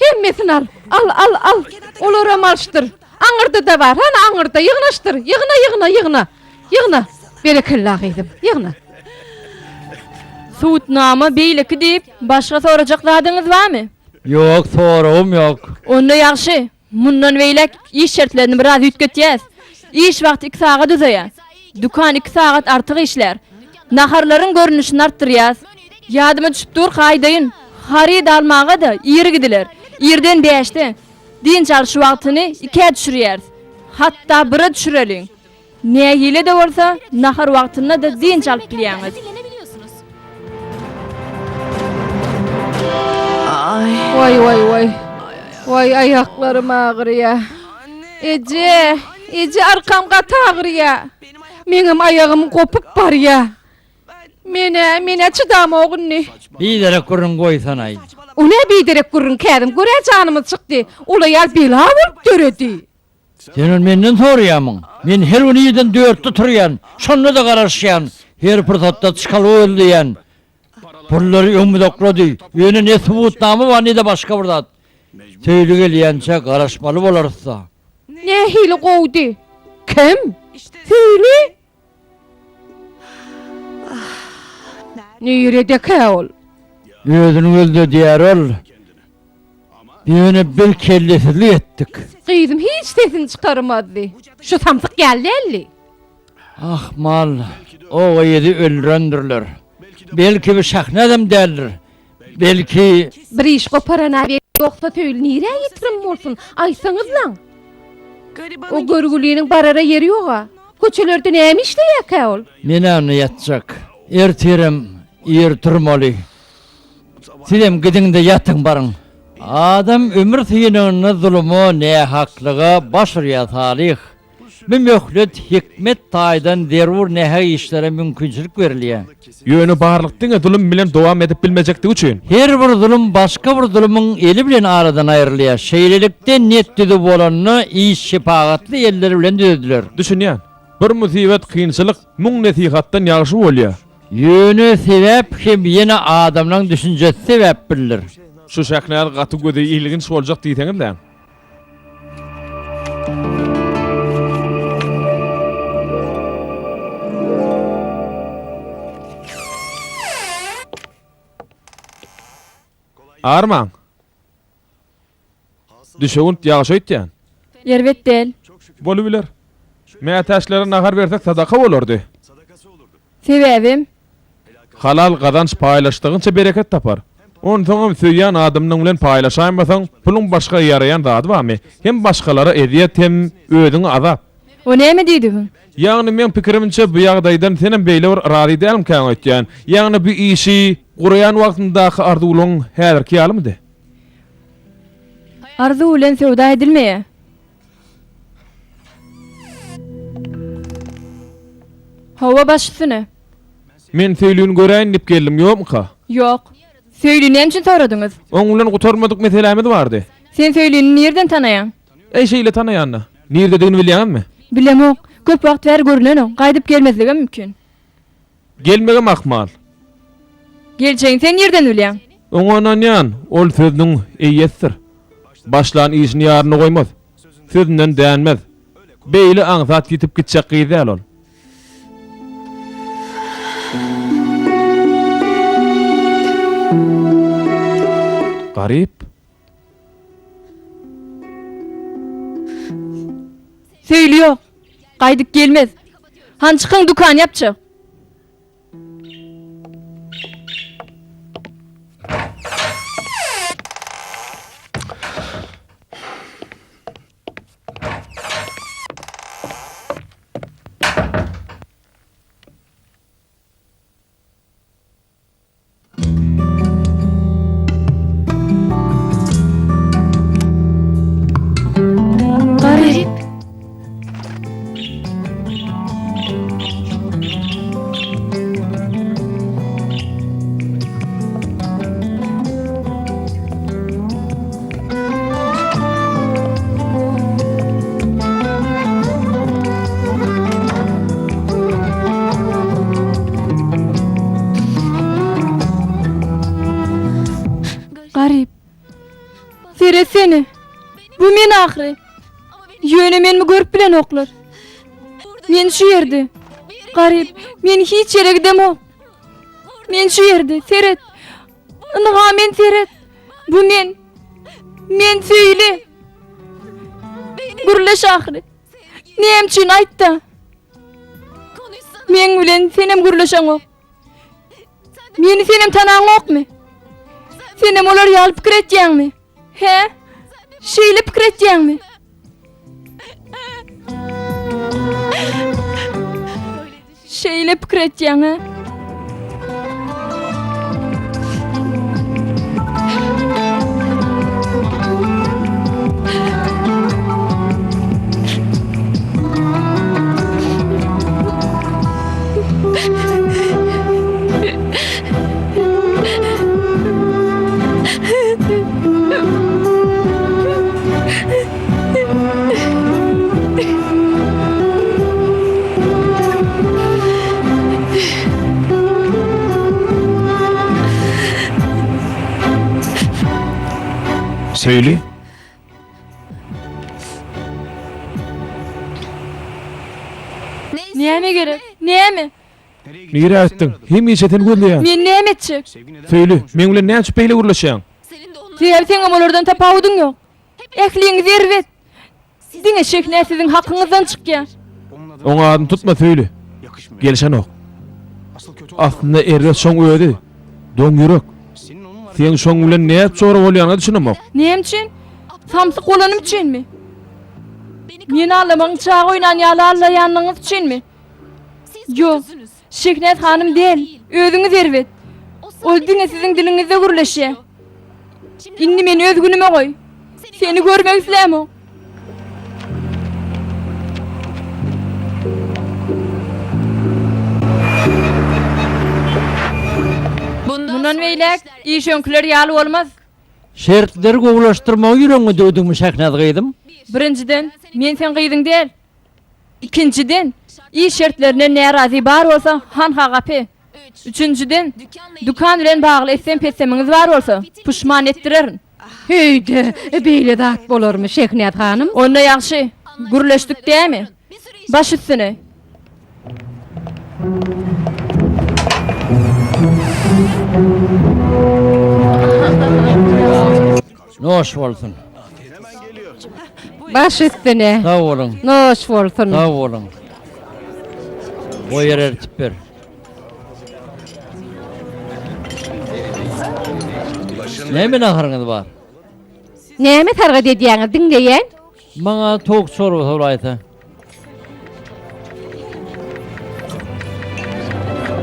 D: Hemmesini al. Al. Olara malştyr. Aňyrda da bar. Hana aňyrda ýygnaştyr. Ýygna. Berekella gyzym. Ýygna.
C: Suwutnama beýleki diýip başga sorajak zadyňyz barmy?
B: Yok, sorum yok.
C: Onda ýaxşy. Mundan beýlek iş şertlerini biraz ýetgetýäs. İş wagty 2 sagat uzaya. Dukan 2 sagat artyk işler. Naharlaryň görnüşini artdyrýas. Ýadyma düşüp dur gaýdaýyn. Harid almaga da ýeri gidiler. Ýerden 5-te. Din çalyş wagtyny 2-e düşürýär. Hatta 1-e düşüreliň. Nähile de bolsa nahar wagtyna da din çalyp bilýäňiz.
F: Dinlenebiliyorsunuz.
D: Vay ayaklarım ağrıya. Ece arkam gata ağrıya. Menim ayağım kopup bar ya. Mene çıdam oğunni.
B: Bir derek kurun koy sanay.
D: O ne biderek kurun kedim. Göre canımız çıktı. Olayar bela vurup döredi.
B: Senin menden soruyamın. Men her onu ýerden dörtde turýan, şonda da garaşýan, her fırsatda çıkalı öldüyen. Pulları ömüdoklady. Ýöne ne subutnamy var ne de başka bir zat. Söýle gelýänçe garaşmaly bolarsa.
D: Ne hili gowdy? Kim? Söyle. Ne ýerede käol?
B: Özünü öldü diýär ol. Ýöne bir kellesizlik etdik.
D: Gyzym hiç sesini çıkarmadı. Şu samsyk geldi elli.
B: Ah mal, o ýedi öldürendirler. Belki bir şahnadam derler. Belki
D: Bir iş koparan abi yoksa söyle nire yitirim bolsun. Aysaňyz lan. O görgülüğünün barara yeri yoga. Köçelerde näme işleýär käol?
B: mene ýatjak. Ertirem ýer turmaly. Sizem gidinde ýatyň barın. Adam ömür süýünüň zulümy ne haklyga başarýa Salih. Bu möhlet hikmet taýdan derwur nähe işlere mümkinçilik berilýär.
A: Ýöne barlyk diňe dulum bilen dowam edip bilmejekdi üçin.
B: Her bir zulüm başka bir zulümün eli bilen aradan ayrılýar. Şeýlelikde netdidi bolanyny iş şepagatly elleri bilen düzediler.
A: Düşünýän. Bir musibet kynçylyk muň nesihatdan ýagşy bolýar.
B: Ýöne sebäp hem ýene adamlaryň düşünjesi sebäp bilir.
A: Şu şäknäl gaty gözi ilgin boljak diýseňizde. Arman. Düşegunt ýagşy etýän.
C: Yerbet del.
A: Bolubiler. Mätäşlere nahar bersek sadaka bolardy.
C: Sebäbim
A: Halal gazanç paýlaşdygynça bereket tapar. Onsoňam söýýän adamnyň bilen paýlaşaýmasaň, puluň başga ýaraýan zady barmy? Hem başgalara ediyet hem özüňe azap.
C: o näme diýdi bu?
A: Ýagny men pikirimçe bu ýagdaýdan senem beýle bir razy dälim kan etýän. Ýagny bu işi guraýan wagtyndaky arzuwlaryň häzirki ýalymdy.
C: Arzu bilen sowda edilmeýe. Hawa başysyny.
A: Men söýlüğünü göräýin dip geldim, ýokmy?
C: Ýok. Söýlüni hem üçin soradyňyz?
A: Oň bilen gutarmadyk meselemiz bardy.
C: Sen söýlüni nerden tanaýan?
A: Eşeýle tanaýanna. Nerede diňini bilýänmi?
C: Bilemok. Köp wagt ber görünen, gaýdyp gelmezligi mümkin.
A: Gelmege makmal.
C: Gelçeň sen nerden bilýän?
A: Oňananýan, ol sözüň eýetdir. Başlan işini ýaryna goýmaz. Sözünden dänmez. Beýle aňsat ýitip gitjek gyzal ol. Garip.
C: Söýliyor. Gaýdyp gelmez. Hançykyň dukan ýapçyk. Garip. Garip. Sere seni. Bu men ahry. Ýöne menmi görüp bilen oklar. Men şu ýerde. Garip, men hiç ýere gidemok. Men şu ýerde, seret. Ynha men seret. Bu men. Men söýle. Gurlaş ahry. Nem üçin aýtda. Men bilen senem gurlaşaň ok. Meni senem tanaň okmy? Senem olar ýaly pikir etýäňmi? He? Şeýle pikir etýäňmi? Şeýle pikir etýäň, he?
A: Söyle.
C: Näme gerek? Näme?
A: Nire ettin? Hem işetin gözleýän.
C: Men näme etjek?
A: Söyle, men bilen näçe peýle gurlaşýan?
C: Diýer sen olardan tapawdyň ýok. Ähliňiz erbet. Diňe şekne siziň hakyňyzdan çykýar.
A: Oňa adyny tutma söyle. Gelişen ok. Aslında erret şoň öýdi. Doň ýürek. Sen şoň bilen näçe çora bolýanyny düşünemok.
C: Näme üçin? Samsyk bolanym üçinmi? Men alamaň çağa oýnan ýalaýanyňyz üçinmi? Ýok. Şeknet hanım değil. Özüňiz erbet. Ol diňe siziň diliňizde gurlaşýar. Indi meni öz günüme goý. Seni görmek islämok. Ondan beýlek işönküler ýaly bolmaz.
B: Şertleri gowlaşdyrmagy ýüreňe döwdüňmi Şähnaz gyýdym?
C: Birinciden, men sen gyýdyň däl. İkinciden, iş şertlerine narazi bar bolsa han hagapy. Üçüncüden, dukan bilen bagly etsem pesemiňiz bar bolsa puşman etdirerin.
D: Heyde, beýle zat bolarmy Şähnaz hanym?
C: Onda ýaxşy. Gürleşdik dämi? Baş üstüne.
B: Noş bolsun.
D: Baş üstüne.
B: Sag bolun.
D: Noş bolsun.
B: Sag bolun. O yer ertip ber. Näme naharyňyz bar?
D: Näme targa dediýäňiz diňleýän?
B: Maňa tok soru soraýta.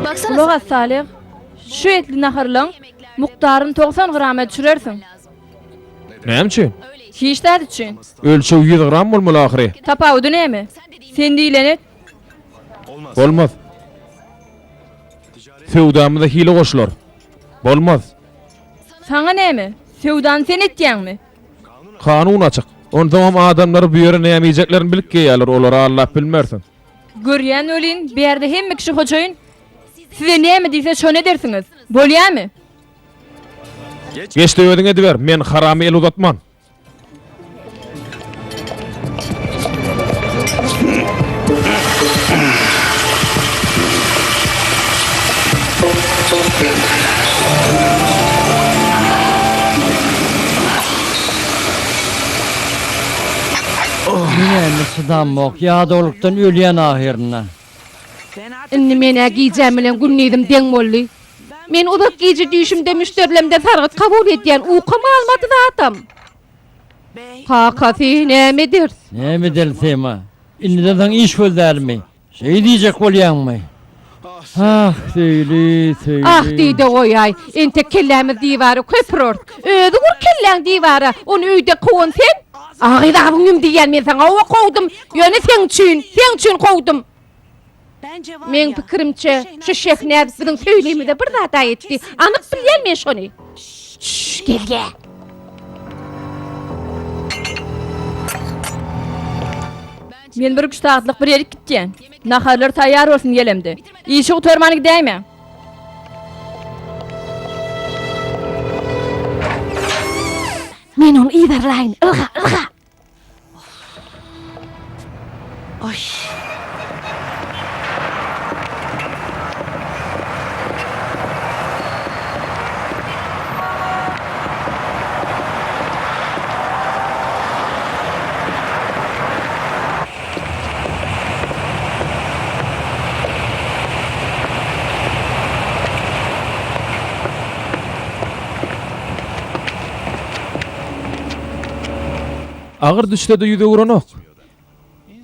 F: Baksana
C: Kulak as Salih. Şu etli naharlaň mukdaryny 90 grama düşürersiň.
A: Näme?
C: Hiç dädi üçin.
A: Ölçew 100 gram bolmaly ahyry.
C: Tapawdy näme? Sen diýlenet.
A: Bolmaz. Sewdamyda hile goşular. Bolmaz.
C: Saňa näme? Sewdan sen etdiňmi?
A: Kanun açyk. Ondan adamlar bu ýere näme ýeklerini bilip gelýärler, olara Allah bilmersin.
C: Görýän ölin berde hemme kişi hoçaýyn. Size näme diýse şonu edersiňiz. Bolýarmy?
A: Geçti ödüňe diber, men haramy el uzatman.
B: Näme sydanmak, ýadolukdan ölýän ahyrına.
D: Inni mene giyeceğim bilen günleydim den bolly. Men udak giyici düşümde müşterilemde sargıt kabul etdiyen uqam almadı zatam. Hakati nämedir?
B: Näme delsema? Indiden iş böldermi? Şey diýjek bolýanmy? Ah, söyle.
D: Ah diýdi goýay, ente kellemiz diýbary köprür. Öýde gur kelläň diýbary, onu öýde kown sen. Agyda buňym diýen men sana owa kowdum. Ýöne sen üçin kowdum. Men pikirimçe şu Şähnaz biziň söýlemide bir zat aýtdy. Anyk bilýän men şonu. Gelge.
C: Men bir güçtaglyk bir ýere gitdim. Naharlar taýýar bolsun gelemdi. Işi utarmany gideýme.
D: Men onu iýerläýin. Ilga.
G: Oy.
A: Agyr düşde de ýüze uranok.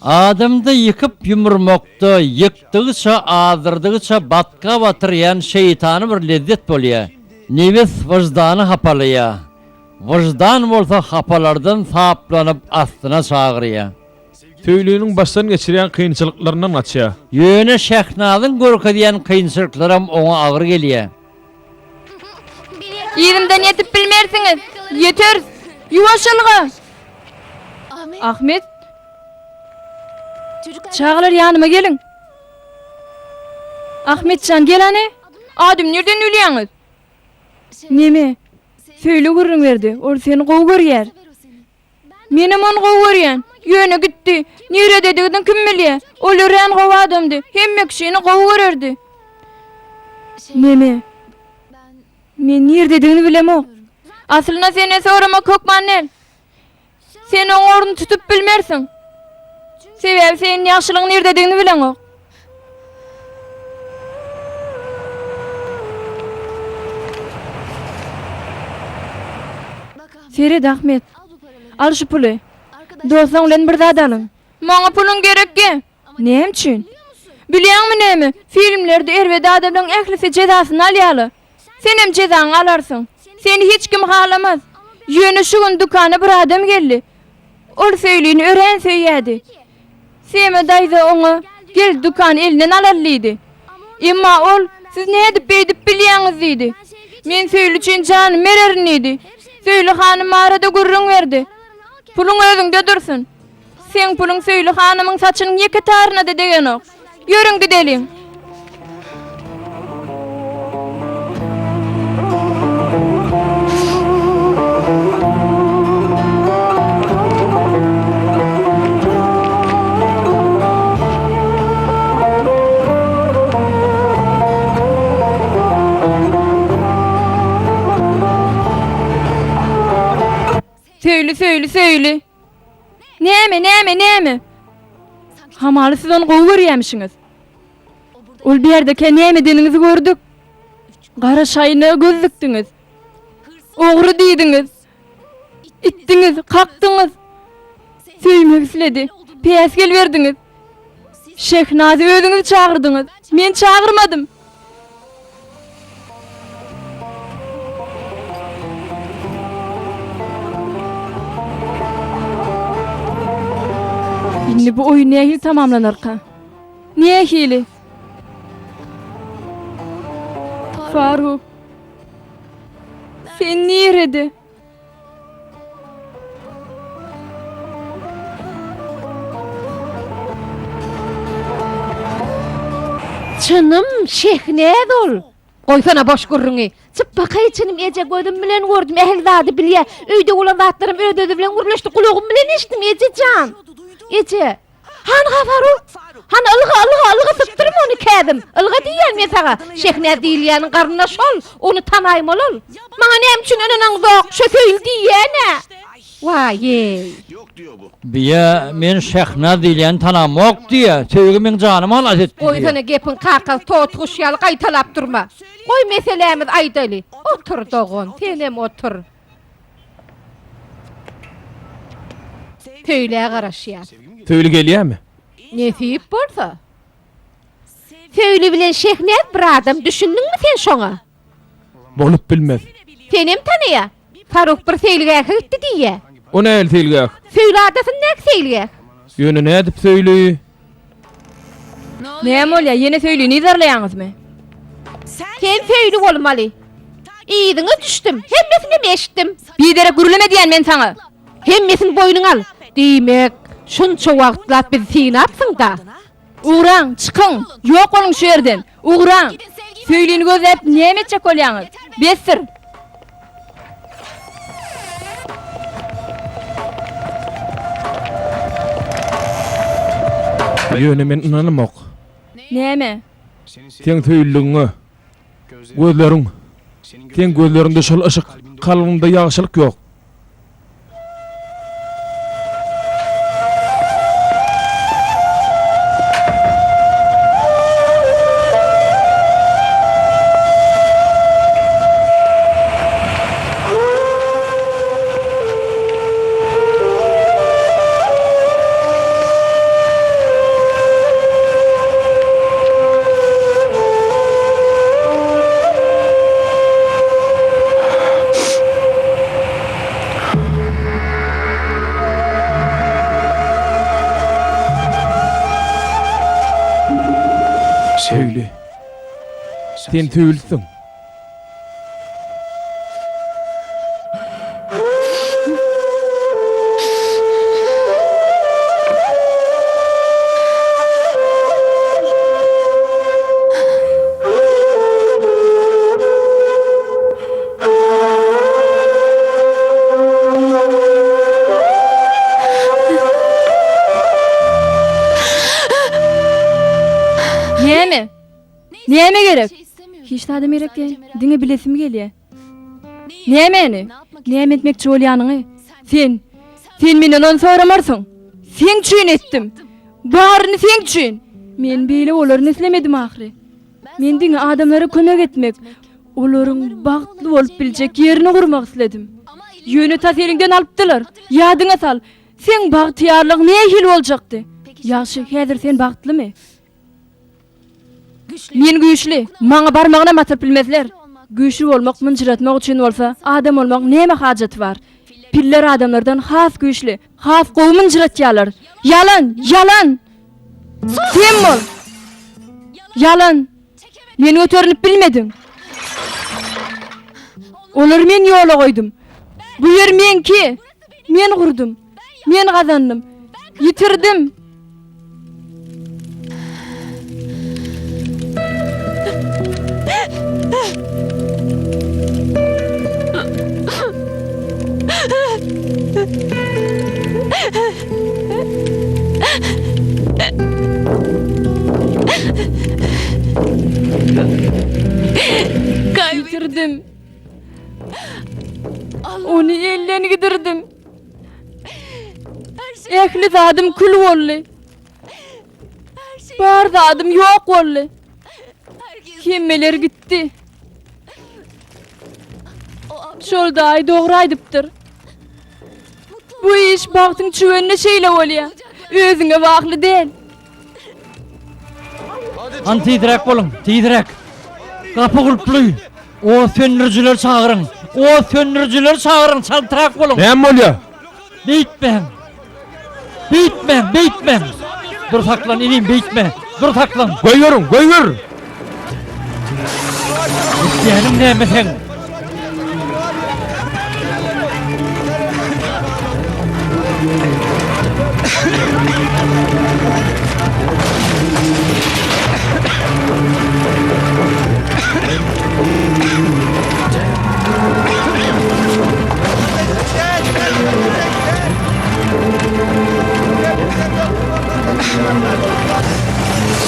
B: Adamda yıkıp yumurmakta, yıktıgıça, ağdırdıgıça batka batıryan şeytanı bir lezzet bolýar. Nefes vicdanı hapalaya. Vicdan bolsa hapalardan saplanyp astyna çağırýar.
A: Töýlüğünün başdan geçirýän kynçylyklaryndan açýar.
B: Ýöne Şähnazyň görkezýän kynçylyklaram oňa agyr gelýär.
C: Ýerimden ýetip bilmersiňiz. Ýeter. Ýuwaşylygy. Ahmet, çağlar yanıma gelin. Ahmetcan gel ane. Adım nereden ölüyorsunuz? Neme? Söyle gurrun verdi. Or seni gow görýär. Menem onu gow görýän. Ýöne gitdi. Nere dediğinden kim bilýär? Olýan gow adamdy. Hemme kişini gow görerdi. Neme? Men nere dediğini bilemok. Aslına seni sorama Kokmanel. Sen o orunu tutup bilmersin. Sebäbi senin ýaşylygyň nerediğini bilen ok. Ferit Ahmet, al şu puly. Dostlaň bilen bir zat alın. Maňa pulun gerekki. Näme üçin? Bilýärmi näme? Filmlerde erwede adamlaryň ählisi jezasyny alýaly. Sen hem jezany alarsyň. Seni hiç kim halamaz. Ýöne şu gün dukana bir adam geldi. Ol söýleýini ören söýýärdi. Seme daýza oňa gel dukan elinden alarlydy. Emma ol siz ne edip beýdip bilýäňiz diýdi. Men söýli üçin janym mererin idi. Söýli hanym arada gurrun berdi. Pulun özüňde dursun. Sen pulun söýli hanymyň saçynyň ýeke taryna da degen ok. Ýörüň gidelim. Söýli. Näme? Hamaly siz onu gowy görýärmişiňiz. Ol bir ýerdeki näme deniňizi gördük. Gara şaýyna göz dikdiňiz. Ogry diýdiňiz. Itdiňiz, kakdyňyz. Söýmek isledi. Pes gel berdiňiz. Şehnazy özüňiz çağırdyňyz. Men çağırmadym. Indi bu oýun nähili tamamlanarka? Nähili? Faruk. Sen niredi?
D: Çınım Şehnäz ol. Goýsana boş gurruňy. Çıpbakay çynym eje gödüm bilen gördüm ehli bilýär. Öýde bolan zatlarym ödedi bilen guruluşdy. Kulagym bilen eşitdim ejejan. Eje. Han Faruk. Han ılga sıktırım onu kädim. Ilga diýen men saga. Şehnäz diýilýäniň garnyna şol. Onu tanaýym ol. Maňa näme üçin öneňiň zok şöpüýl diýene. Waýy.
B: Biye men Şehnaz diýen tanamok diýe. Söýgi men janym alat etdi.
D: Goýsana gepin kakal totguş ýaly gaýtalap durma. Goý meselemiz aýdaly. Otur dogon, senem otur. Töýle garaşýar.
A: Söýli gelýärmi?
D: Nesip bolsa? Söýli bilen Şehnäz bir adam düşündiňmi sen şoňa?
A: Bolup bilmez.
D: Senem tanyýa. Faruk bir söýlige gitti diýe.
A: O näl söýlgäk?
D: Söýle adasyn näk söýlige?
A: Ýöne nädip söýli?
C: Näme bolýar? Ýene söýli nizarlaýaňyzmy?
D: Sen söýli bolmaly. İýdiňe düşdüm. Hemmesini meşdim.
C: Bir dere gürüleme diýen men saňa.
D: Hemmesini boýnuňa al. Diýmek, şunça wagtlat biz seni atsyň da.
C: Uğran, çıkın. Yok olun şu yerden. Uğran. Söyleyini gözlep näme etjek bolýaňyz? Besir.
A: Ýöne men inanamok.
C: Näme?
A: Sen söýlüňe. Gözleriň. Sen gözlerinde şol ışık, kalbinde ýagşylyk ýok. Söýle. Sen söýlüsiň.
C: Näme gerek? Hiç adam gerek diýen. Diňe bilesim gelýär. Nämeni? Näme etmekçi bolýanyňy? Sen menden onu soramarsyň. Sen üçin etdim. Baryny sen üçin. Men beýle olaryny islemedim ahry. Men diňe adamlara kömek etmek, olaryň bagtly bolup biljek ýerini gurmak isledim. Ýöne ta seniňden alypdylar. Ýadyňa sal. Sen bagtyarlyk nähil boljakdy? Ýaşy, häzir sen bagtlymy? Men güýçli, maňa barmagyna matyp bilmezler. Güýçli bolmak mınjyratmak üçin bolsa, adam bolmak näme hajaty bar? Piller adamlardan has güýçli, has gowy mınjyratýarlar. Yalan. Sen bol. Yalan. Meni ötörünüp bilmedin. Olar men yola koydum. Bu yer menki. Men kurdum. Men kazandım. Yitirdim. Yitirdim. Onu elden gidirdim. Ehli zadım kül oldu. Bar zadım yok oldu. Kimmeler gitti. Şol dahi doğru aydıptır. Bu iş baktın çüvenine şeyle oluyor. Özüne baklı değil.
B: Han tidirek bolun, tidirek. Kapı kulplu. O söndürücüler çağırın. O söndürücüler çağırın, çaltırak bolun.
A: Näme bolýar?
B: Beytmem. Beytmem, beytmem. Dur saklan, ineyim, beytme. Dur saklan.
A: Goýberün, goýber.
B: İsteyenim näme sen?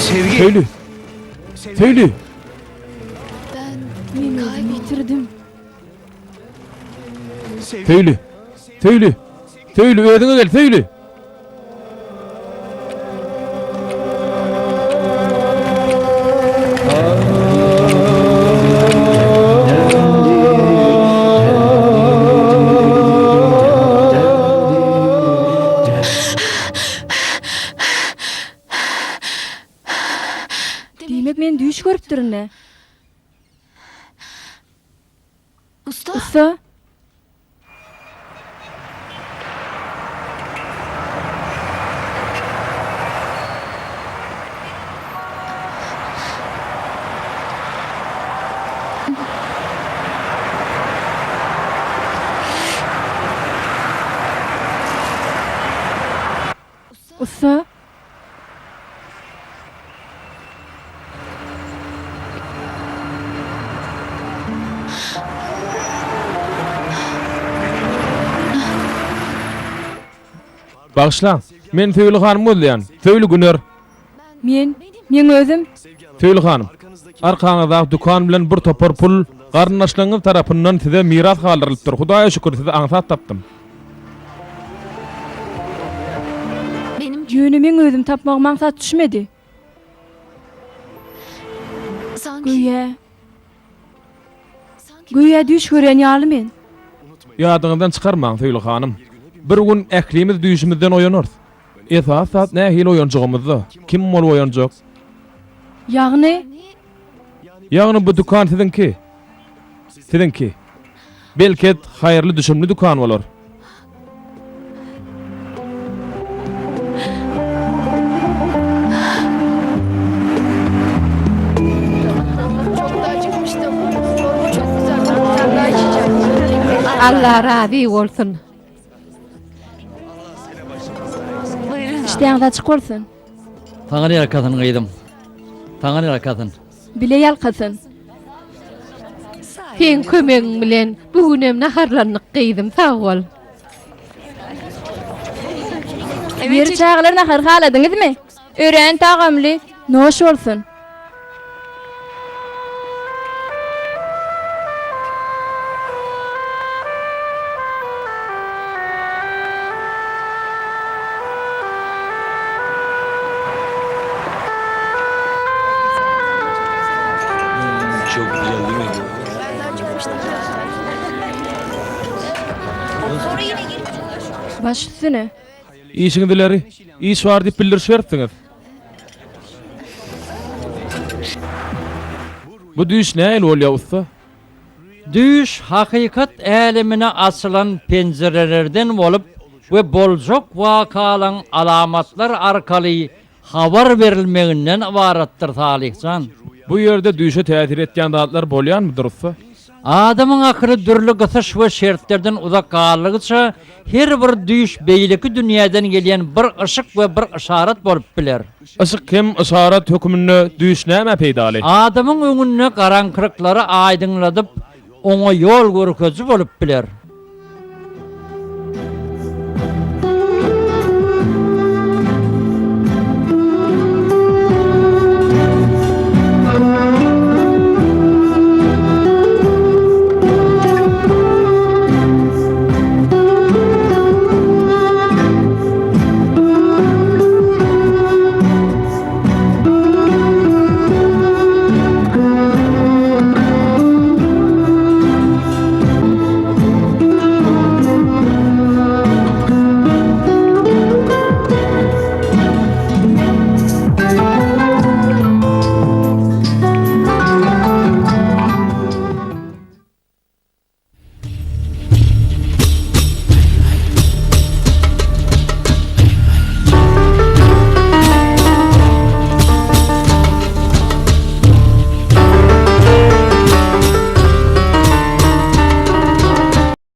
E: Sevgi.
A: Söyle. Söyle.
C: Men özümü yitirdim.
A: Söyle. Söyle. Söyle, ödüňe gel, söyle.
C: Demek men düş görüpdürün ne?
F: Usta.
C: Usta. Usta.
A: Bağışla. Men Söyle hanım bolýan. Söyle Güner.
C: Men özüm.
A: Söyle hanım. Arkaňyzda dukan bilen bir topar pul garnaşlaryňyz tarapyndan size miras galdyrylypdyr. Hudaýa şükür size aňsat tapdym.
F: Benim
C: Yönümün özüm tapmak maksat düşmedi.
F: sanki
C: Güya düş gören ýaly men.
A: Ýadyňyzdan çykarmaň Söyle hanım. Bir gün äklimiz düýüşimizden oýanır. Esas saat nähil oýanjagymyzdy. Kim bol oýanjak?
C: Ýagny
A: Ýagny bu dukan sizinki. Sizinki. Belki haýyrly düşümli dukan bolar.
D: Allah razı olsun.
C: işleýän açyk bolsun.
B: Taňa ýalkasyn gıýdym. Taňa ýalkasyn.
C: Bile ýalkasyn.
D: Sen kömegiň bilen bugünem naharlanlyk gıýdym, sag bol.
C: Bir çağlarına harhaladınız mı? Ören tagamlı. Noş olsun.
E: Çok güzel değil mi?
C: Baş üstüne.
A: İşiňizleri, iş var diýip bildirýärsiňiz. Bu düýüş näil bolýar usta?
B: Düş hakikat elimine açılan pencerelerden bolup ve boljak wakalan alamatlar arkaly habar berilmeginden ibaratdyr Salihcan.
A: Bu ýerde düýüşe täsir etýän zatlar bolýarmy usta?
B: Adamın akırı dürlü gıtış ve şertlerden uzak kallıgıça her bir düş beyleki dünyadan gelen bir ışık ve bir işaret bolup biler.
A: Işık kim işaret hükümünü düýşnäme peýdali?
B: Adamın öňünde garaňkyrykları aýdyňladyp, oňa ýol görkezji bolup biler.